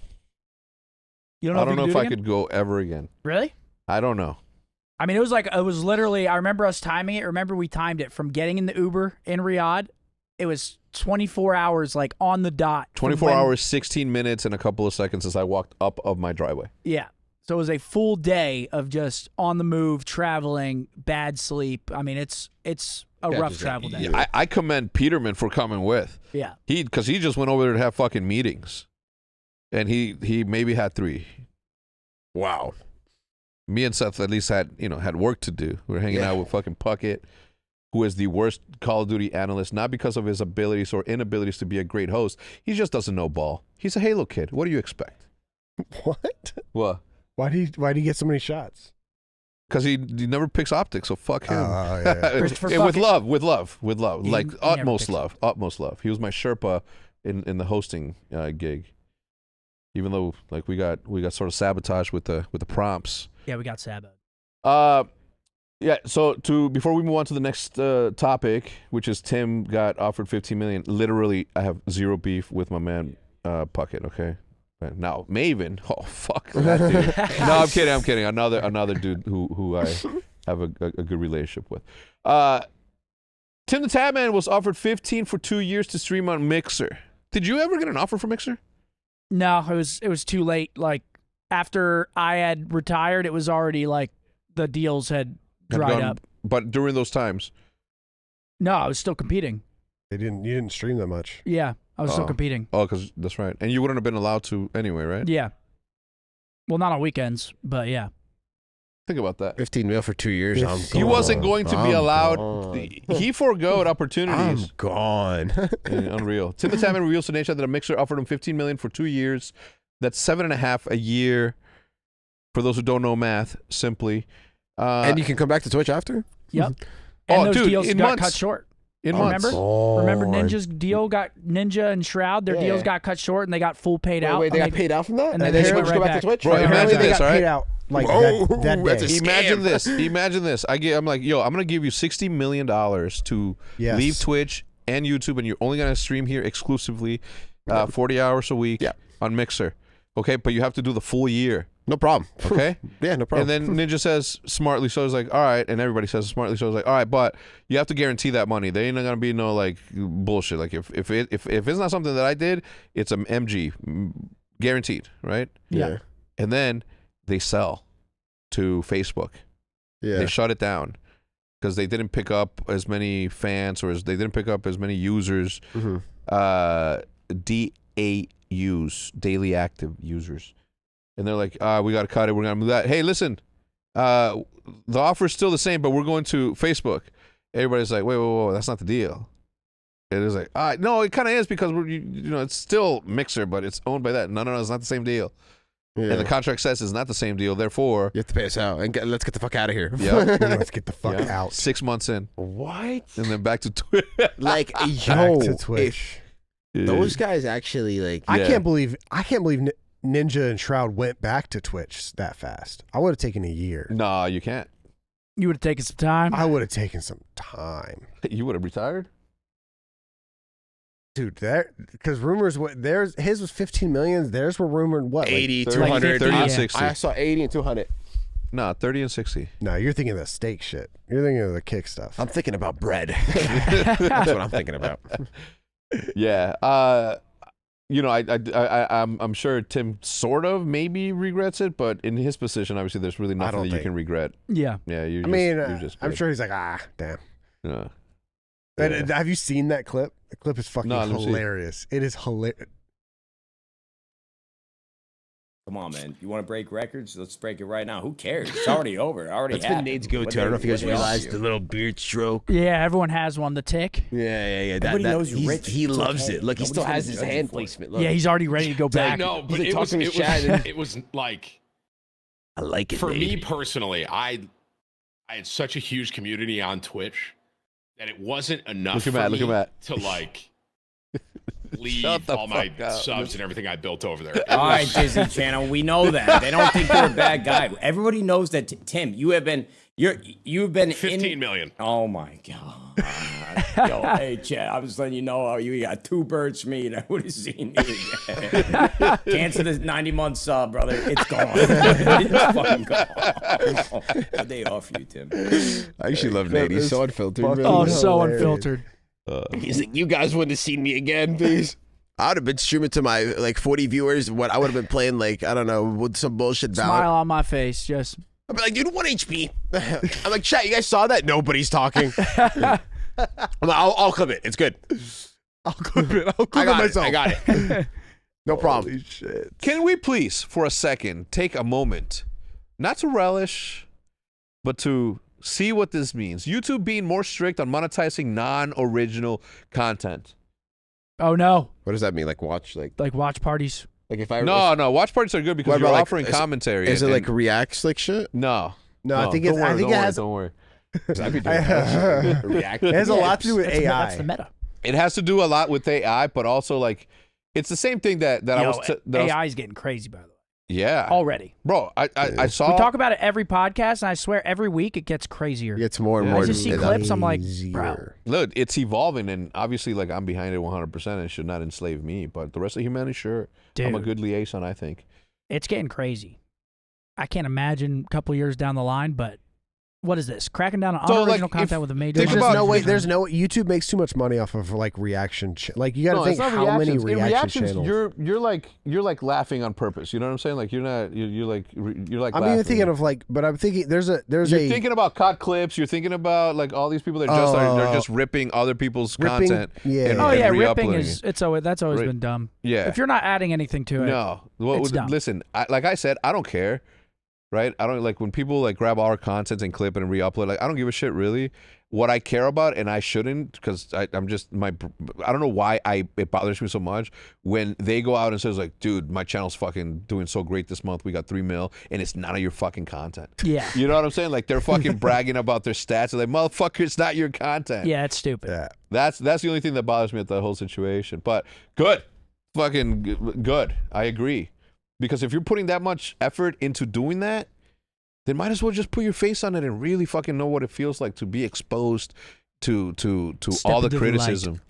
[SPEAKER 1] You don't know
[SPEAKER 3] I don't know
[SPEAKER 1] if,
[SPEAKER 3] if
[SPEAKER 1] you
[SPEAKER 3] I
[SPEAKER 1] can do it again?
[SPEAKER 3] could go ever again.
[SPEAKER 1] Really?
[SPEAKER 3] I don't know.
[SPEAKER 1] I mean, it was literally, I remember us timing it. Remember we timed it from getting in the Uber in Riyadh. It was 24 hours, like on the dot. from
[SPEAKER 3] 24
[SPEAKER 1] when-
[SPEAKER 3] hours, 16 minutes, and a couple of seconds as I walked up of my driveway.
[SPEAKER 1] Yeah. So it was a full day of just on the move, traveling, bad sleep. I mean, it's a
[SPEAKER 4] Yeah,
[SPEAKER 1] rough
[SPEAKER 4] just,
[SPEAKER 1] travel day.
[SPEAKER 3] Yeah, I commend Peterman for coming with.
[SPEAKER 1] Yeah.
[SPEAKER 3] Because he just went over there to have fucking meetings. And he maybe had 3.
[SPEAKER 4] Wow.
[SPEAKER 3] Me and Seth at least had work to do. We were hanging
[SPEAKER 4] Yeah.
[SPEAKER 3] out with fucking Puckett, who is the worst Call of Duty analyst, not because of his abilities or inabilities to be a great host. He just doesn't know ball. He's a Halo kid. What do you expect?
[SPEAKER 2] What?
[SPEAKER 3] What?
[SPEAKER 2] Why do you get so many shots?
[SPEAKER 3] Because he never picks optics, so fuck him.
[SPEAKER 2] Oh, yeah.
[SPEAKER 1] Christopher
[SPEAKER 3] Yeah, with
[SPEAKER 1] fucking-
[SPEAKER 3] love,
[SPEAKER 1] He
[SPEAKER 3] like
[SPEAKER 1] never
[SPEAKER 3] utmost
[SPEAKER 1] picks
[SPEAKER 3] love. He was my Sherpa in the hosting gig. Even though like we got sort of sabotaged with the prompts.
[SPEAKER 1] Yeah, we got Sabbath.
[SPEAKER 3] Yeah. So before we move on to the next topic, which is Tim got offered $15 million. Literally, I have zero beef with my man Puckett. Okay. Now Maven, oh fuck that dude. No, I'm kidding. Another dude who I have a good relationship with. Tim the Tabman was offered 15 for 2 years to stream on Mixer. Did you ever get an offer for Mixer?
[SPEAKER 1] No, it was too late. Like after I had retired, it was already like the deals had dried up.
[SPEAKER 3] But during those times,
[SPEAKER 1] No, I was still competing.
[SPEAKER 2] You didn't stream that much.
[SPEAKER 1] Yeah, I was still
[SPEAKER 3] Oh.
[SPEAKER 1] competing.
[SPEAKER 3] because that's right, and you wouldn't have been allowed to anyway, right?
[SPEAKER 1] Yeah. Well, not on weekends, but yeah.
[SPEAKER 3] Think about that.
[SPEAKER 4] 15 mil for 2 years. I'm
[SPEAKER 2] He
[SPEAKER 3] He
[SPEAKER 4] gone.
[SPEAKER 3] wasn't going to be
[SPEAKER 4] I'm
[SPEAKER 3] allowed.
[SPEAKER 4] gone.
[SPEAKER 3] He forgoed
[SPEAKER 4] I'm
[SPEAKER 3] opportunities.
[SPEAKER 4] gone.
[SPEAKER 3] Unreal. Tim the Tabman reveals to Nation that a Mixer offered him $15 million for 2 years. That's $7.5 a year. For those who don't know math, simply.
[SPEAKER 4] And you can come back to Twitch after?
[SPEAKER 1] Yep. And
[SPEAKER 3] Oh,
[SPEAKER 1] those
[SPEAKER 3] dude,
[SPEAKER 1] deals
[SPEAKER 3] in
[SPEAKER 1] got
[SPEAKER 3] months.
[SPEAKER 1] cut short.
[SPEAKER 3] in
[SPEAKER 4] Oh,
[SPEAKER 3] months.
[SPEAKER 1] Remember Ninja's deal Ninja and Shroud, their
[SPEAKER 4] Yeah,
[SPEAKER 1] deals
[SPEAKER 4] yeah.
[SPEAKER 1] got cut short and they got full paid out.
[SPEAKER 4] Wait, they
[SPEAKER 1] and
[SPEAKER 4] got paid out from that?
[SPEAKER 1] and
[SPEAKER 4] And
[SPEAKER 1] then
[SPEAKER 4] then
[SPEAKER 1] they
[SPEAKER 4] Twitch
[SPEAKER 1] went
[SPEAKER 4] go
[SPEAKER 1] right
[SPEAKER 4] back to
[SPEAKER 1] back.
[SPEAKER 4] Twitch?
[SPEAKER 3] Bro,
[SPEAKER 2] Apparently
[SPEAKER 3] imagine
[SPEAKER 2] they
[SPEAKER 3] this,
[SPEAKER 2] got
[SPEAKER 3] all right?
[SPEAKER 2] paid out like
[SPEAKER 4] Whoa,
[SPEAKER 2] that
[SPEAKER 4] that's
[SPEAKER 2] day.
[SPEAKER 4] a
[SPEAKER 3] Imagine
[SPEAKER 4] scam.
[SPEAKER 3] this. Imagine this. I'm like, yo, I'm gonna give you $60 million to
[SPEAKER 2] Yes.
[SPEAKER 3] leave Twitch and YouTube, and you're only gonna stream here exclusively, 40 hours a week
[SPEAKER 4] Yeah.
[SPEAKER 3] on Mixer. Okay, but you have to do the full year.
[SPEAKER 4] No problem.
[SPEAKER 3] Okay.
[SPEAKER 4] Yeah, no problem.
[SPEAKER 3] And then Ninja says smartly, so it's like, all right, and everybody says smartly, so it's like, all right, but you have to guarantee that money. There ain't gonna be no like bullshit. Like if it's not something that I did, it's an MG, guaranteed, right?
[SPEAKER 4] yeah.
[SPEAKER 3] And then they sell to Facebook.
[SPEAKER 4] Yeah.
[SPEAKER 3] They shut it down because they didn't pick up as many fans or they didn't pick up as many users.
[SPEAKER 4] Mhm.
[SPEAKER 3] DAUs, daily active users. and they're like, we got to cut it. We're gonna move that. Hey, listen, the offer is still the same, but we're going to Facebook. Everybody's like, wait, that's not the deal. It is like, no, it kind of is because it's still Mixer, but it's owned by that. No, it's not the same deal. Yeah. And the contract says it's not the same deal. Therefore,
[SPEAKER 4] you have to pay us out and let's get the fuck out of here.
[SPEAKER 3] Yep.
[SPEAKER 2] Let's get the fuck out.
[SPEAKER 3] 6 months in.
[SPEAKER 4] What?
[SPEAKER 3] And then back to Twitch.
[SPEAKER 4] Like,
[SPEAKER 2] back to Twitch.
[SPEAKER 4] Those guys actually like.
[SPEAKER 2] I can't believe Ninja and Shroud went back to Twitch that fast. I would have taken a year.
[SPEAKER 3] No, you can't.
[SPEAKER 1] You would have taken some time.
[SPEAKER 2] I would have taken some time.
[SPEAKER 3] You would have retired?
[SPEAKER 2] Dude, because rumors, his was 15 million. Theirs were rumored what?
[SPEAKER 4] 80,
[SPEAKER 2] like
[SPEAKER 4] 200,
[SPEAKER 3] 30 and 60.
[SPEAKER 4] I saw 80 and 200.
[SPEAKER 3] No, 30 and 60.
[SPEAKER 2] No, you're thinking of the steak shit. You're thinking of the kick stuff.
[SPEAKER 4] I'm thinking about bread. That's what I'm thinking about.
[SPEAKER 3] Yeah. I'm sure Tim sort of maybe regrets it, but in his position, obviously, there's really nothing that you can regret.
[SPEAKER 1] Yeah.
[SPEAKER 3] Yeah.
[SPEAKER 2] I'm sure he's like, damn.
[SPEAKER 3] Yeah.
[SPEAKER 2] And have you seen that clip? The clip is fucking hilarious. It is hilarious.
[SPEAKER 5] Come on, man. You want to break records? Let's break it right now. Who cares? It's already over.
[SPEAKER 4] That's been Nate's go-to. I don't know if you guys realized the little beard stroke.
[SPEAKER 1] Yeah, everyone has one. The tick.
[SPEAKER 4] Yeah.
[SPEAKER 5] Everybody knows you're rich.
[SPEAKER 4] He loves it. Look, he still has his hand placement. Look.
[SPEAKER 1] Yeah, he's already ready to go back.
[SPEAKER 6] No, but it was like.
[SPEAKER 4] I like it.
[SPEAKER 6] For me personally, I had such a huge community on Twitch that it wasn't enough for me to like leave all my subs and everything I built over there.
[SPEAKER 5] All right, Disney Channel, we know that. They don't think you're a bad guy. Everybody knows that, Tim, you've been
[SPEAKER 6] 15 million.
[SPEAKER 5] Oh my God. Yo, hey, Chad, I was letting you know you got 2 birds for me and I would have seen you again. Cancel this 90-month sub, brother. It's gone. It's fucking gone. A day off for you, Tim.
[SPEAKER 4] I actually love Nate. He's so unfiltered.
[SPEAKER 1] Oh, so unfiltered.
[SPEAKER 4] He's like, you guys wouldn't have seen me again, please. I would have been streaming to my 40 viewers. What I would have been playing I don't know, with some bullshit Valorant.
[SPEAKER 1] Smile on my face, just.
[SPEAKER 4] I'd be like, dude, 1 HP. I'm like, chat, you guys saw that? Nobody's talking. I'm like, I'll clip it. It's good.
[SPEAKER 2] I'll clip it myself.
[SPEAKER 4] I got it. No problem.
[SPEAKER 2] Holy shit.
[SPEAKER 3] Can we please, for a second, take a moment, not to relish, but to see what this means? YouTube being more strict on monetizing non-original content.
[SPEAKER 1] Oh no!
[SPEAKER 4] What does that mean? Like watch
[SPEAKER 1] parties.
[SPEAKER 4] Like if I
[SPEAKER 3] no, watch parties are good because you're offering commentary.
[SPEAKER 4] Is it like reacts like shit?
[SPEAKER 3] No,
[SPEAKER 2] I think it has.
[SPEAKER 3] Don't worry.
[SPEAKER 4] I'd be doing that. React.
[SPEAKER 2] It has a lot to do with AI.
[SPEAKER 1] That's the meta.
[SPEAKER 3] It has to do a lot with AI, but also like it's the same thing that
[SPEAKER 1] AI is getting crazy, by the way.
[SPEAKER 3] Yeah.
[SPEAKER 1] Already.
[SPEAKER 3] Bro, I saw.
[SPEAKER 1] We talk about it every podcast, and I swear every week it gets crazier.
[SPEAKER 4] It gets more and more.
[SPEAKER 1] I just see clips, I'm like, bro.
[SPEAKER 3] Look, it's evolving, and obviously, like, I'm behind it 100%, and it should not enslave me, but the rest of humanity, sure.
[SPEAKER 1] Dude,
[SPEAKER 3] I'm a good liaison, I think.
[SPEAKER 1] It's getting crazy. I can't imagine a couple years down the line, but what is this? Cracking down on unoriginal content with a major.
[SPEAKER 2] There's no way. There's no. YouTube makes too much money off of like reaction. Like you got to think how many reaction channels.
[SPEAKER 3] You're like laughing on purpose. You know what I'm saying? Like you're like.
[SPEAKER 2] I'm even thinking of like, but I'm thinking you're
[SPEAKER 3] thinking about cut clips. You're thinking about like all these people that they're just ripping other people's content.
[SPEAKER 2] Yeah.
[SPEAKER 1] Ripping is that's always been dumb.
[SPEAKER 3] Yeah.
[SPEAKER 1] If you're not adding anything to it,
[SPEAKER 3] it's
[SPEAKER 1] dumb.
[SPEAKER 3] Listen, like I said, I don't care. Right? I don't like when people like grab our content and clip it and re-upload. Like I don't give a shit really. What I care about, and I shouldn't, because I'm just I don't know why it bothers me so much when they go out and says like, dude, my channel's fucking doing so great this month. We got 3 mil, and it's none of your fucking content.
[SPEAKER 1] Yeah.
[SPEAKER 3] You know what I'm saying? Like they're fucking bragging about their stats. They're like, motherfucker, it's not your content.
[SPEAKER 1] Yeah, it's stupid.
[SPEAKER 2] Yeah.
[SPEAKER 3] That's the only thing that bothers me at the whole situation. But good, fucking good. I agree. Because if you're putting that much effort into doing that, then might as well just put your face on it and really fucking know what it feels like to be exposed to all the criticism.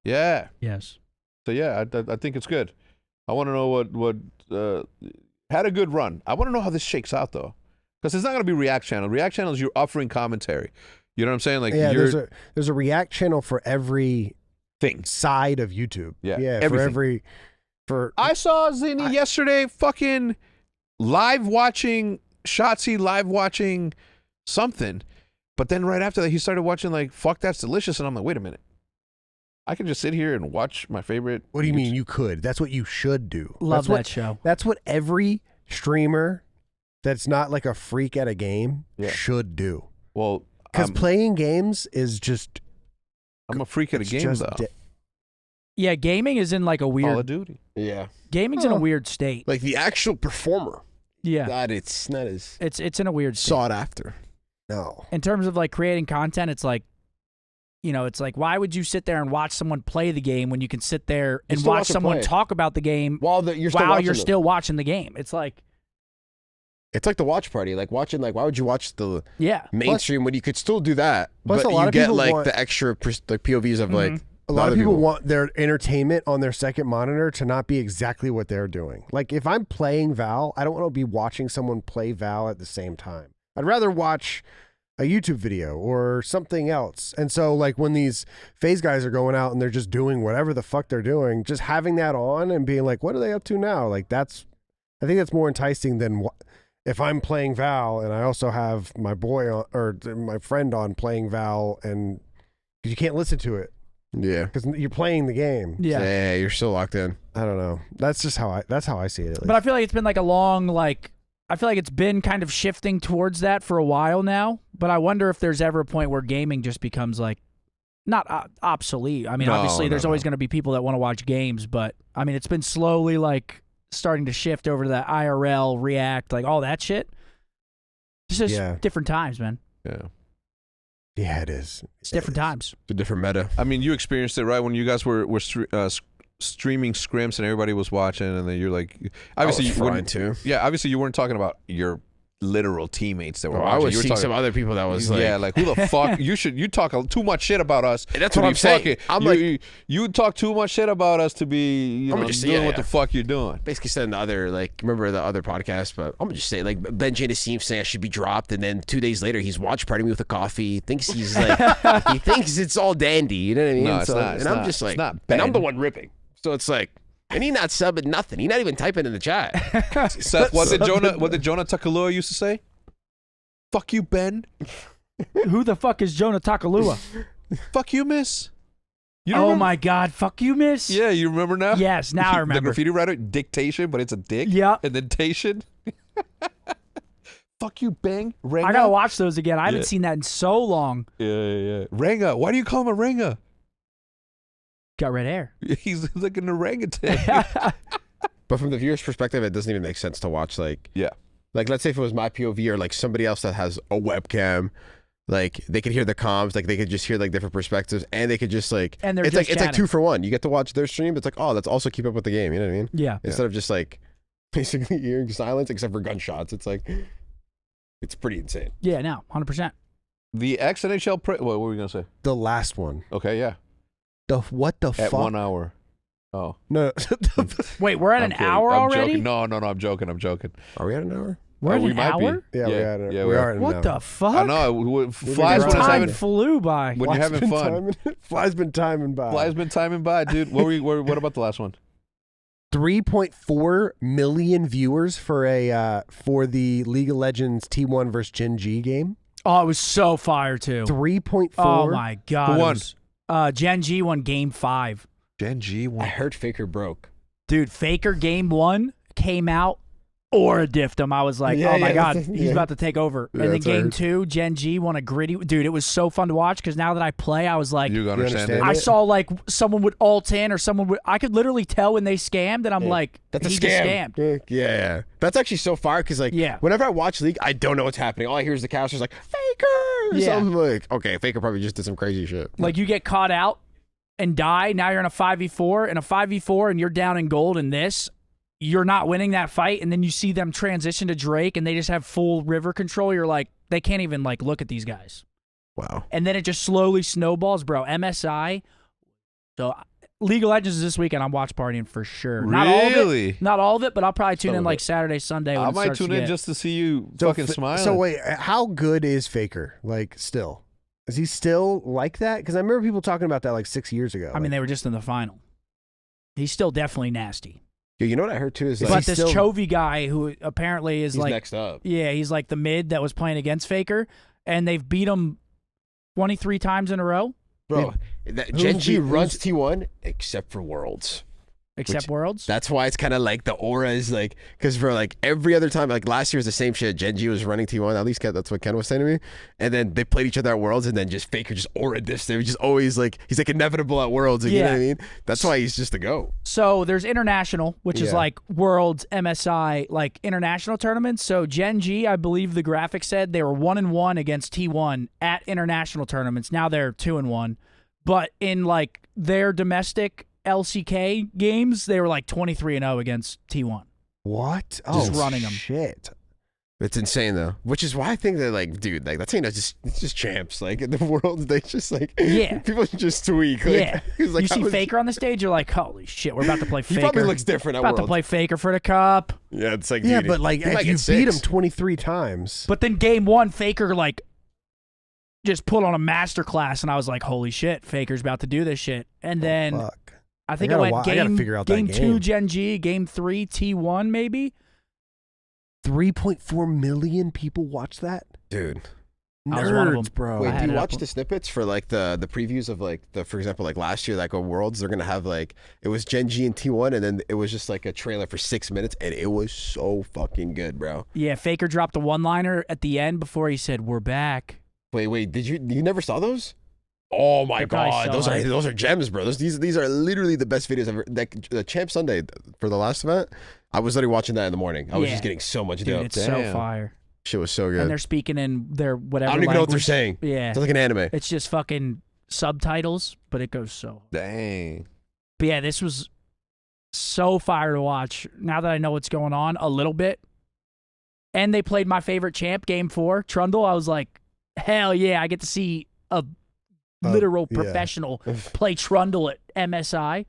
[SPEAKER 3] Yeah.
[SPEAKER 1] Yes.
[SPEAKER 3] So yeah, I think it's good. I want to know what had a good run. I want to know how this shakes out though, because it's not going to be React channel. React channel is you're offering commentary. You know what I'm saying? Like
[SPEAKER 2] there's a React channel for every side of YouTube.
[SPEAKER 3] Yeah.
[SPEAKER 2] Everything.
[SPEAKER 3] I saw Zinni yesterday fucking live watching Shotzi, live watching something, but then right after that he started watching like Fuck That's Delicious, and I'm like, wait a minute, I can just sit here and watch my favorite.
[SPEAKER 2] What do you mean you could? That's what you should do.
[SPEAKER 1] Love that show.
[SPEAKER 2] That's what every streamer that's not like a freak at a game should do.
[SPEAKER 3] Well,
[SPEAKER 2] because playing games is just.
[SPEAKER 3] I'm a freak at a game though.
[SPEAKER 1] Yeah, gaming is in like a weird.
[SPEAKER 3] Call of Duty.
[SPEAKER 4] Yeah.
[SPEAKER 1] Gaming's in a weird state.
[SPEAKER 4] Like the actual performer.
[SPEAKER 1] Yeah.
[SPEAKER 4] That it's not as
[SPEAKER 1] it's in a weird state.
[SPEAKER 4] sought after.
[SPEAKER 2] No.
[SPEAKER 1] In terms of like creating content, it's like, it's like, why would you sit there and watch someone play the game when you can sit there and watch someone talk about the game
[SPEAKER 4] while you're still
[SPEAKER 1] watching the game? It's like
[SPEAKER 4] the watch party. Like watching, like, why would you watch the mainstream when you could still do that?
[SPEAKER 2] Plus
[SPEAKER 4] but
[SPEAKER 2] a lot
[SPEAKER 4] you
[SPEAKER 2] of
[SPEAKER 4] get
[SPEAKER 2] people
[SPEAKER 4] like
[SPEAKER 2] want-
[SPEAKER 4] the extra like POVs of like
[SPEAKER 2] A lot of people want their entertainment on their second monitor to not be exactly what they're doing. Like if I'm playing Val, I don't want to be watching someone play Val at the same time. I'd rather watch a YouTube video or something else. And so like when these FaZe guys are going out and they're just doing whatever the fuck they're doing, just having that on and being like, what are they up to now? Like I think that's more enticing than if I'm playing Val and I also have my boy on, or my friend on playing Val, and because you can't listen to it.
[SPEAKER 4] Yeah,
[SPEAKER 2] because you're playing the game.
[SPEAKER 1] Yeah,
[SPEAKER 4] you're still locked in.
[SPEAKER 2] I don't know. That's just how I see it. At least.
[SPEAKER 1] But I feel like it's been like a long I feel like it's been kind of shifting towards that for a while now. But I wonder if there's ever a point where gaming just becomes like not obsolete. I mean, obviously there's always going to be people that want to watch games, but I mean, it's been slowly like starting to shift over to that IRL, React, like all that shit. It's just different times, man.
[SPEAKER 3] Yeah.
[SPEAKER 2] Yeah, it is.
[SPEAKER 1] It's different times.
[SPEAKER 4] It's a different meta.
[SPEAKER 3] I mean, you experienced it, right? When you guys were streaming scrims and everybody was watching, and then you're like, obviously,
[SPEAKER 4] I was fine too.
[SPEAKER 3] Yeah, obviously, you weren't talking about your literal teammates that were watching.
[SPEAKER 4] I was
[SPEAKER 3] you were
[SPEAKER 4] seeing
[SPEAKER 3] talking,
[SPEAKER 4] some other people that was like,
[SPEAKER 3] yeah, like who the fuck? You talk too much shit about us.
[SPEAKER 4] That's what I'm saying.
[SPEAKER 3] You talk too much shit about us to be doing what the fuck you're doing.
[SPEAKER 4] Basically saying the other, like, remember the other podcast, but I'm gonna just say, like, Ben J. Nassim saying I should be dropped, and then 2 days later he's watch partying me with a coffee. Thinks he's like, he thinks it's all dandy. You know what I mean?
[SPEAKER 3] No, it's not.
[SPEAKER 4] And I'm just like, and I'm the one ripping. So it's like, and he not subbing nothing. He not even typing in the chat.
[SPEAKER 3] Seth, what did Jonah Takalua used to say? Fuck you, Ben.
[SPEAKER 1] Who the fuck is Jonah Takalua?
[SPEAKER 3] Fuck you, miss. You
[SPEAKER 1] remember? My God, fuck you, miss.
[SPEAKER 3] Yeah, you remember now?
[SPEAKER 1] Yes, now I remember.
[SPEAKER 3] The graffiti writer, dictation, but it's a dick.
[SPEAKER 1] Yeah.
[SPEAKER 3] And dentation. Fuck you, Bang. Renga.
[SPEAKER 1] I gotta watch those again. I haven't seen that in so long.
[SPEAKER 3] Yeah. Renga. Why do you call him a Renga?
[SPEAKER 1] Got red hair.
[SPEAKER 3] He's like an orangutan.
[SPEAKER 4] But from the viewer's perspective, it doesn't even make sense to watch, like, like, let's say if it was my POV or like somebody else that has a webcam, like they could hear the comms, like they could just hear like different perspectives, and they could just like,
[SPEAKER 1] and
[SPEAKER 4] it's like 2 for 1. You get to watch their stream. It's like, oh, let's also keep up with the game. You know what I mean?
[SPEAKER 1] Yeah.
[SPEAKER 4] Instead of just like basically hearing silence except for gunshots. It's like, it's pretty insane.
[SPEAKER 1] Yeah, no, 100%.
[SPEAKER 3] The ex-NHL, what were we going to say?
[SPEAKER 2] The last one.
[SPEAKER 3] Okay, yeah.
[SPEAKER 2] What the fuck?
[SPEAKER 3] At 1 hour. Oh.
[SPEAKER 2] No.
[SPEAKER 1] Wait, we're at an hour already?
[SPEAKER 3] Joking. No, I'm joking.
[SPEAKER 4] Are we at an hour?
[SPEAKER 1] We're at an hour?
[SPEAKER 2] Yeah, we are at an hour.
[SPEAKER 1] What the fuck?
[SPEAKER 3] I know. Flies when
[SPEAKER 1] time flew by.
[SPEAKER 3] When you're having fun.
[SPEAKER 2] Flies been timing by.
[SPEAKER 3] Dude. What about the last one?
[SPEAKER 2] 3.4 million viewers for the League of Legends T1 versus Gen G game.
[SPEAKER 1] Oh, it was so fire too.
[SPEAKER 2] 3.4.
[SPEAKER 1] Oh my God.
[SPEAKER 3] Who won?
[SPEAKER 1] Gen G won Game 5.
[SPEAKER 3] Gen G won.
[SPEAKER 4] I heard Faker broke.
[SPEAKER 1] Dude, Faker Game 1 came out. Or diffed him. I was like, oh my God, he's about to take over. And then Game 2, Gen G won a gritty. Dude, it was so fun to watch because now that I play, I was like,
[SPEAKER 3] you understand it?
[SPEAKER 1] I saw like someone would ult in or someone would, I could literally tell when they scammed, and I'm like,
[SPEAKER 4] that's a
[SPEAKER 1] he
[SPEAKER 4] scam.
[SPEAKER 1] Just scammed.
[SPEAKER 4] Yeah. That's actually so fire because like, whenever I watch League, I don't know what's happening. All I hear is the casters like, Faker.
[SPEAKER 1] Yeah.
[SPEAKER 4] So I'm like, okay, Faker probably just did some crazy shit.
[SPEAKER 1] Like you get caught out and die. Now you're in a 5v4, and you're down in gold in this. You're not winning that fight, and then you see them transition to Drake, and they just have full river control. You're like, they can't even like look at these guys.
[SPEAKER 4] Wow.
[SPEAKER 1] And then it just slowly snowballs, bro. MSI. So League of Legends is this weekend. I'm watch partying for sure.
[SPEAKER 3] Really?
[SPEAKER 1] Not all of it, but I'll probably tune in like Saturday, Sunday. When
[SPEAKER 3] I might tune in just to see you fucking smile.
[SPEAKER 2] So wait, how good is Faker? Like still? Is he still like that? Because I remember people talking about that like 6 years ago.
[SPEAKER 1] I mean, they were just in the final. He's still definitely nasty.
[SPEAKER 4] Yeah, you know what I heard too is
[SPEAKER 1] but this Chovy guy who apparently is
[SPEAKER 4] he's
[SPEAKER 1] like
[SPEAKER 4] next up.
[SPEAKER 1] Yeah, he's like the mid that was playing against Faker, and they've beat him 23 times in a row.
[SPEAKER 4] Bro, Gen G runs T1 except for Worlds.
[SPEAKER 1] Except Worlds?
[SPEAKER 4] That's why it's kind of like the aura is like, because for like every other time, like last year was the same shit. Gen G was running T1, at least that's what Ken was saying to me. And then they played each other at Worlds, and then just Faker just aura this. They were just always like, he's like inevitable at Worlds. You know what I mean? That's why he's just a go.
[SPEAKER 1] So there's International, which is like Worlds, MSI, like international tournaments. So Gen G, I believe the graphic said they were 1-1 against T1 at international tournaments. Now they're 2-1. But in like their domestic LCK games, they were like 23-0 against T1.
[SPEAKER 2] What?
[SPEAKER 1] Just running them.
[SPEAKER 2] Shit.
[SPEAKER 4] It's insane though, which is why I think they're like, dude, like that team is just champs. Like in the world, they just like people just tweak. Like, like,
[SPEAKER 1] you see Faker on the stage, you're like, holy shit, we're about to play Faker.
[SPEAKER 4] He probably looks different at
[SPEAKER 1] About
[SPEAKER 4] Worlds.
[SPEAKER 1] to play Faker for the cup.
[SPEAKER 4] Yeah, it's like
[SPEAKER 2] but like if you beat him 23 times.
[SPEAKER 1] But then game one, Faker like just put on a masterclass, and I was like, holy shit, Faker's about to do this shit. And then I think I went game 2 Gen G, game 3 T1 maybe.
[SPEAKER 2] 3.4 million people watch that?
[SPEAKER 4] Dude.
[SPEAKER 1] I was one of them,
[SPEAKER 2] bro.
[SPEAKER 4] Wait, do you watch the snippets for like the previews of like for example, like last year, like a Worlds, they're gonna have like it was Gen G and T1, and then it was just like a trailer for 6 minutes, and it was so fucking good, bro.
[SPEAKER 1] Yeah, Faker dropped a one-liner at the end before he said, "We're back."
[SPEAKER 4] Wait, did you never saw those? Oh my god, those are gems, bro. These are literally the best videos ever. Like the Champ Sunday for the last event, I was literally watching that in the morning. I was just getting so much dope.
[SPEAKER 1] It's so fire.
[SPEAKER 4] Shit was so good.
[SPEAKER 1] And they're speaking in their whatever
[SPEAKER 4] I don't even know what they're
[SPEAKER 1] language.
[SPEAKER 4] saying.
[SPEAKER 1] Yeah.
[SPEAKER 4] It's like an anime.
[SPEAKER 1] It's just fucking subtitles, but it goes so.
[SPEAKER 3] Dang.
[SPEAKER 1] But yeah, this was so fire to watch. Now that I know what's going on a little bit. And they played my favorite champ, game 4, Trundle. I was like, hell yeah, I get to see a literal professional play Trundle at MSI,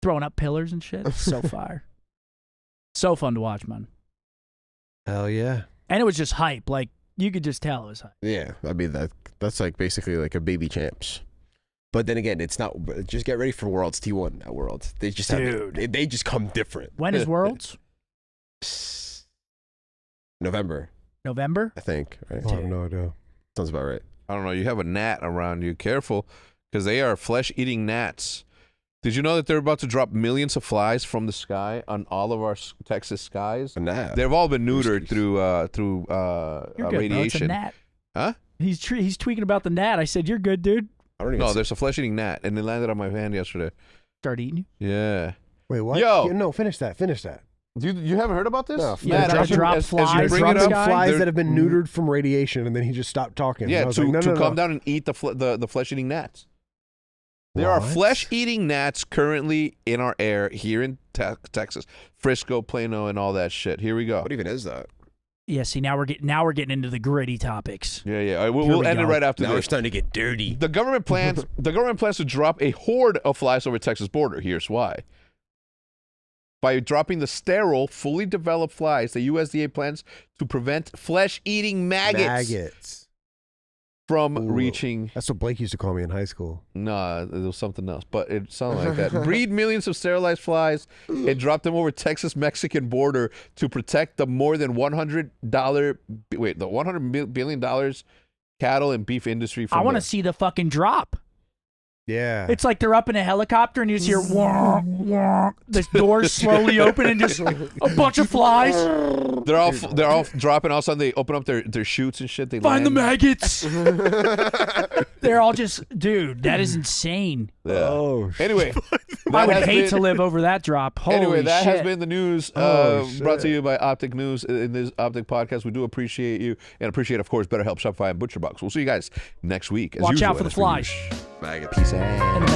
[SPEAKER 1] throwing up pillars and shit. So fire. So fun to watch, man.
[SPEAKER 2] Hell yeah.
[SPEAKER 1] And it was just hype. Like, you could just tell it was hype.
[SPEAKER 4] Yeah, I mean that's like basically like a baby champs. But then again, it's not. Just get ready for Worlds T1 at Worlds. They just they just come different.
[SPEAKER 1] When is Worlds?
[SPEAKER 4] November,
[SPEAKER 1] I
[SPEAKER 4] think. Right?
[SPEAKER 2] Oh, no idea.
[SPEAKER 4] Sounds about right.
[SPEAKER 3] I don't know. You have a gnat around you. Careful, because they are flesh-eating gnats. Did you know that they're about to drop millions of flies from the sky on all of our Texas skies?
[SPEAKER 4] A gnat.
[SPEAKER 3] They've all been neutered through
[SPEAKER 1] You're good,
[SPEAKER 3] radiation.
[SPEAKER 1] bro. It's a gnat.
[SPEAKER 3] Huh?
[SPEAKER 1] He's tweaking about the gnat. I said, you're good, dude.
[SPEAKER 4] I don't even.
[SPEAKER 3] No,
[SPEAKER 4] see-
[SPEAKER 3] there's a flesh-eating gnat, and it landed on my hand yesterday.
[SPEAKER 1] Start eating you.
[SPEAKER 3] Yeah.
[SPEAKER 2] Wait, what?
[SPEAKER 3] Yo!
[SPEAKER 2] No, finish that.
[SPEAKER 3] You haven't heard about this?
[SPEAKER 2] No,
[SPEAKER 1] Yeah,
[SPEAKER 3] Matt,
[SPEAKER 1] drop
[SPEAKER 3] as
[SPEAKER 1] flies.
[SPEAKER 3] you
[SPEAKER 2] They're
[SPEAKER 3] bring it
[SPEAKER 2] dropping
[SPEAKER 3] up,
[SPEAKER 2] flies
[SPEAKER 3] they're-
[SPEAKER 2] that have been neutered from radiation, and then he just stopped talking.
[SPEAKER 3] Yeah,
[SPEAKER 2] And I was
[SPEAKER 3] to
[SPEAKER 2] like, no.
[SPEAKER 3] come down and eat the flesh-eating gnats. There are
[SPEAKER 2] What?
[SPEAKER 3] flesh-eating gnats currently in our air here in Texas, Frisco, Plano, and all that shit. Here we go.
[SPEAKER 4] What even is that?
[SPEAKER 1] Yeah, see, now we're getting into the gritty topics.
[SPEAKER 3] Yeah. We'll
[SPEAKER 1] we
[SPEAKER 3] end it
[SPEAKER 1] go.
[SPEAKER 3] right after
[SPEAKER 4] Now we're
[SPEAKER 3] this.
[SPEAKER 4] starting to get dirty.
[SPEAKER 3] The government plans to drop a horde of flies over Texas border. Here's why. By dropping the sterile, fully developed flies, the USDA plans to prevent flesh-eating maggots from reaching.
[SPEAKER 2] That's what Blake used to call me in high school.
[SPEAKER 3] Nah, it was something else, but it sounded like that. Breed millions of sterilized flies and drop them over Texas-Mexican border to protect the more than $100 billion cattle and beef industry. From
[SPEAKER 1] I want to see the fucking drop.
[SPEAKER 2] Yeah.
[SPEAKER 1] It's like they're up in a helicopter and you just hear wah, wah. The doors slowly open and just a bunch of flies.
[SPEAKER 3] They're all dropping. All of a sudden, they open up their chutes and shit. They
[SPEAKER 1] Find the
[SPEAKER 3] land.
[SPEAKER 1] maggots. They're all just, dude, that is insane.
[SPEAKER 3] Yeah.
[SPEAKER 2] Oh, shit.
[SPEAKER 3] Anyway,
[SPEAKER 1] I would hate to live over that drop. Holy
[SPEAKER 3] Anyway, that
[SPEAKER 1] shit.
[SPEAKER 3] has been the news
[SPEAKER 2] Oh,
[SPEAKER 3] brought to
[SPEAKER 2] shit.
[SPEAKER 3] you by OpTic News in this OpTic podcast. We do appreciate you and appreciate, of course, BetterHelp, Shopify, and ButcherBox. We'll see you guys next week. As
[SPEAKER 1] Watch
[SPEAKER 3] usual,
[SPEAKER 1] out for the
[SPEAKER 3] as we
[SPEAKER 1] flies.
[SPEAKER 3] Peace out.
[SPEAKER 1] And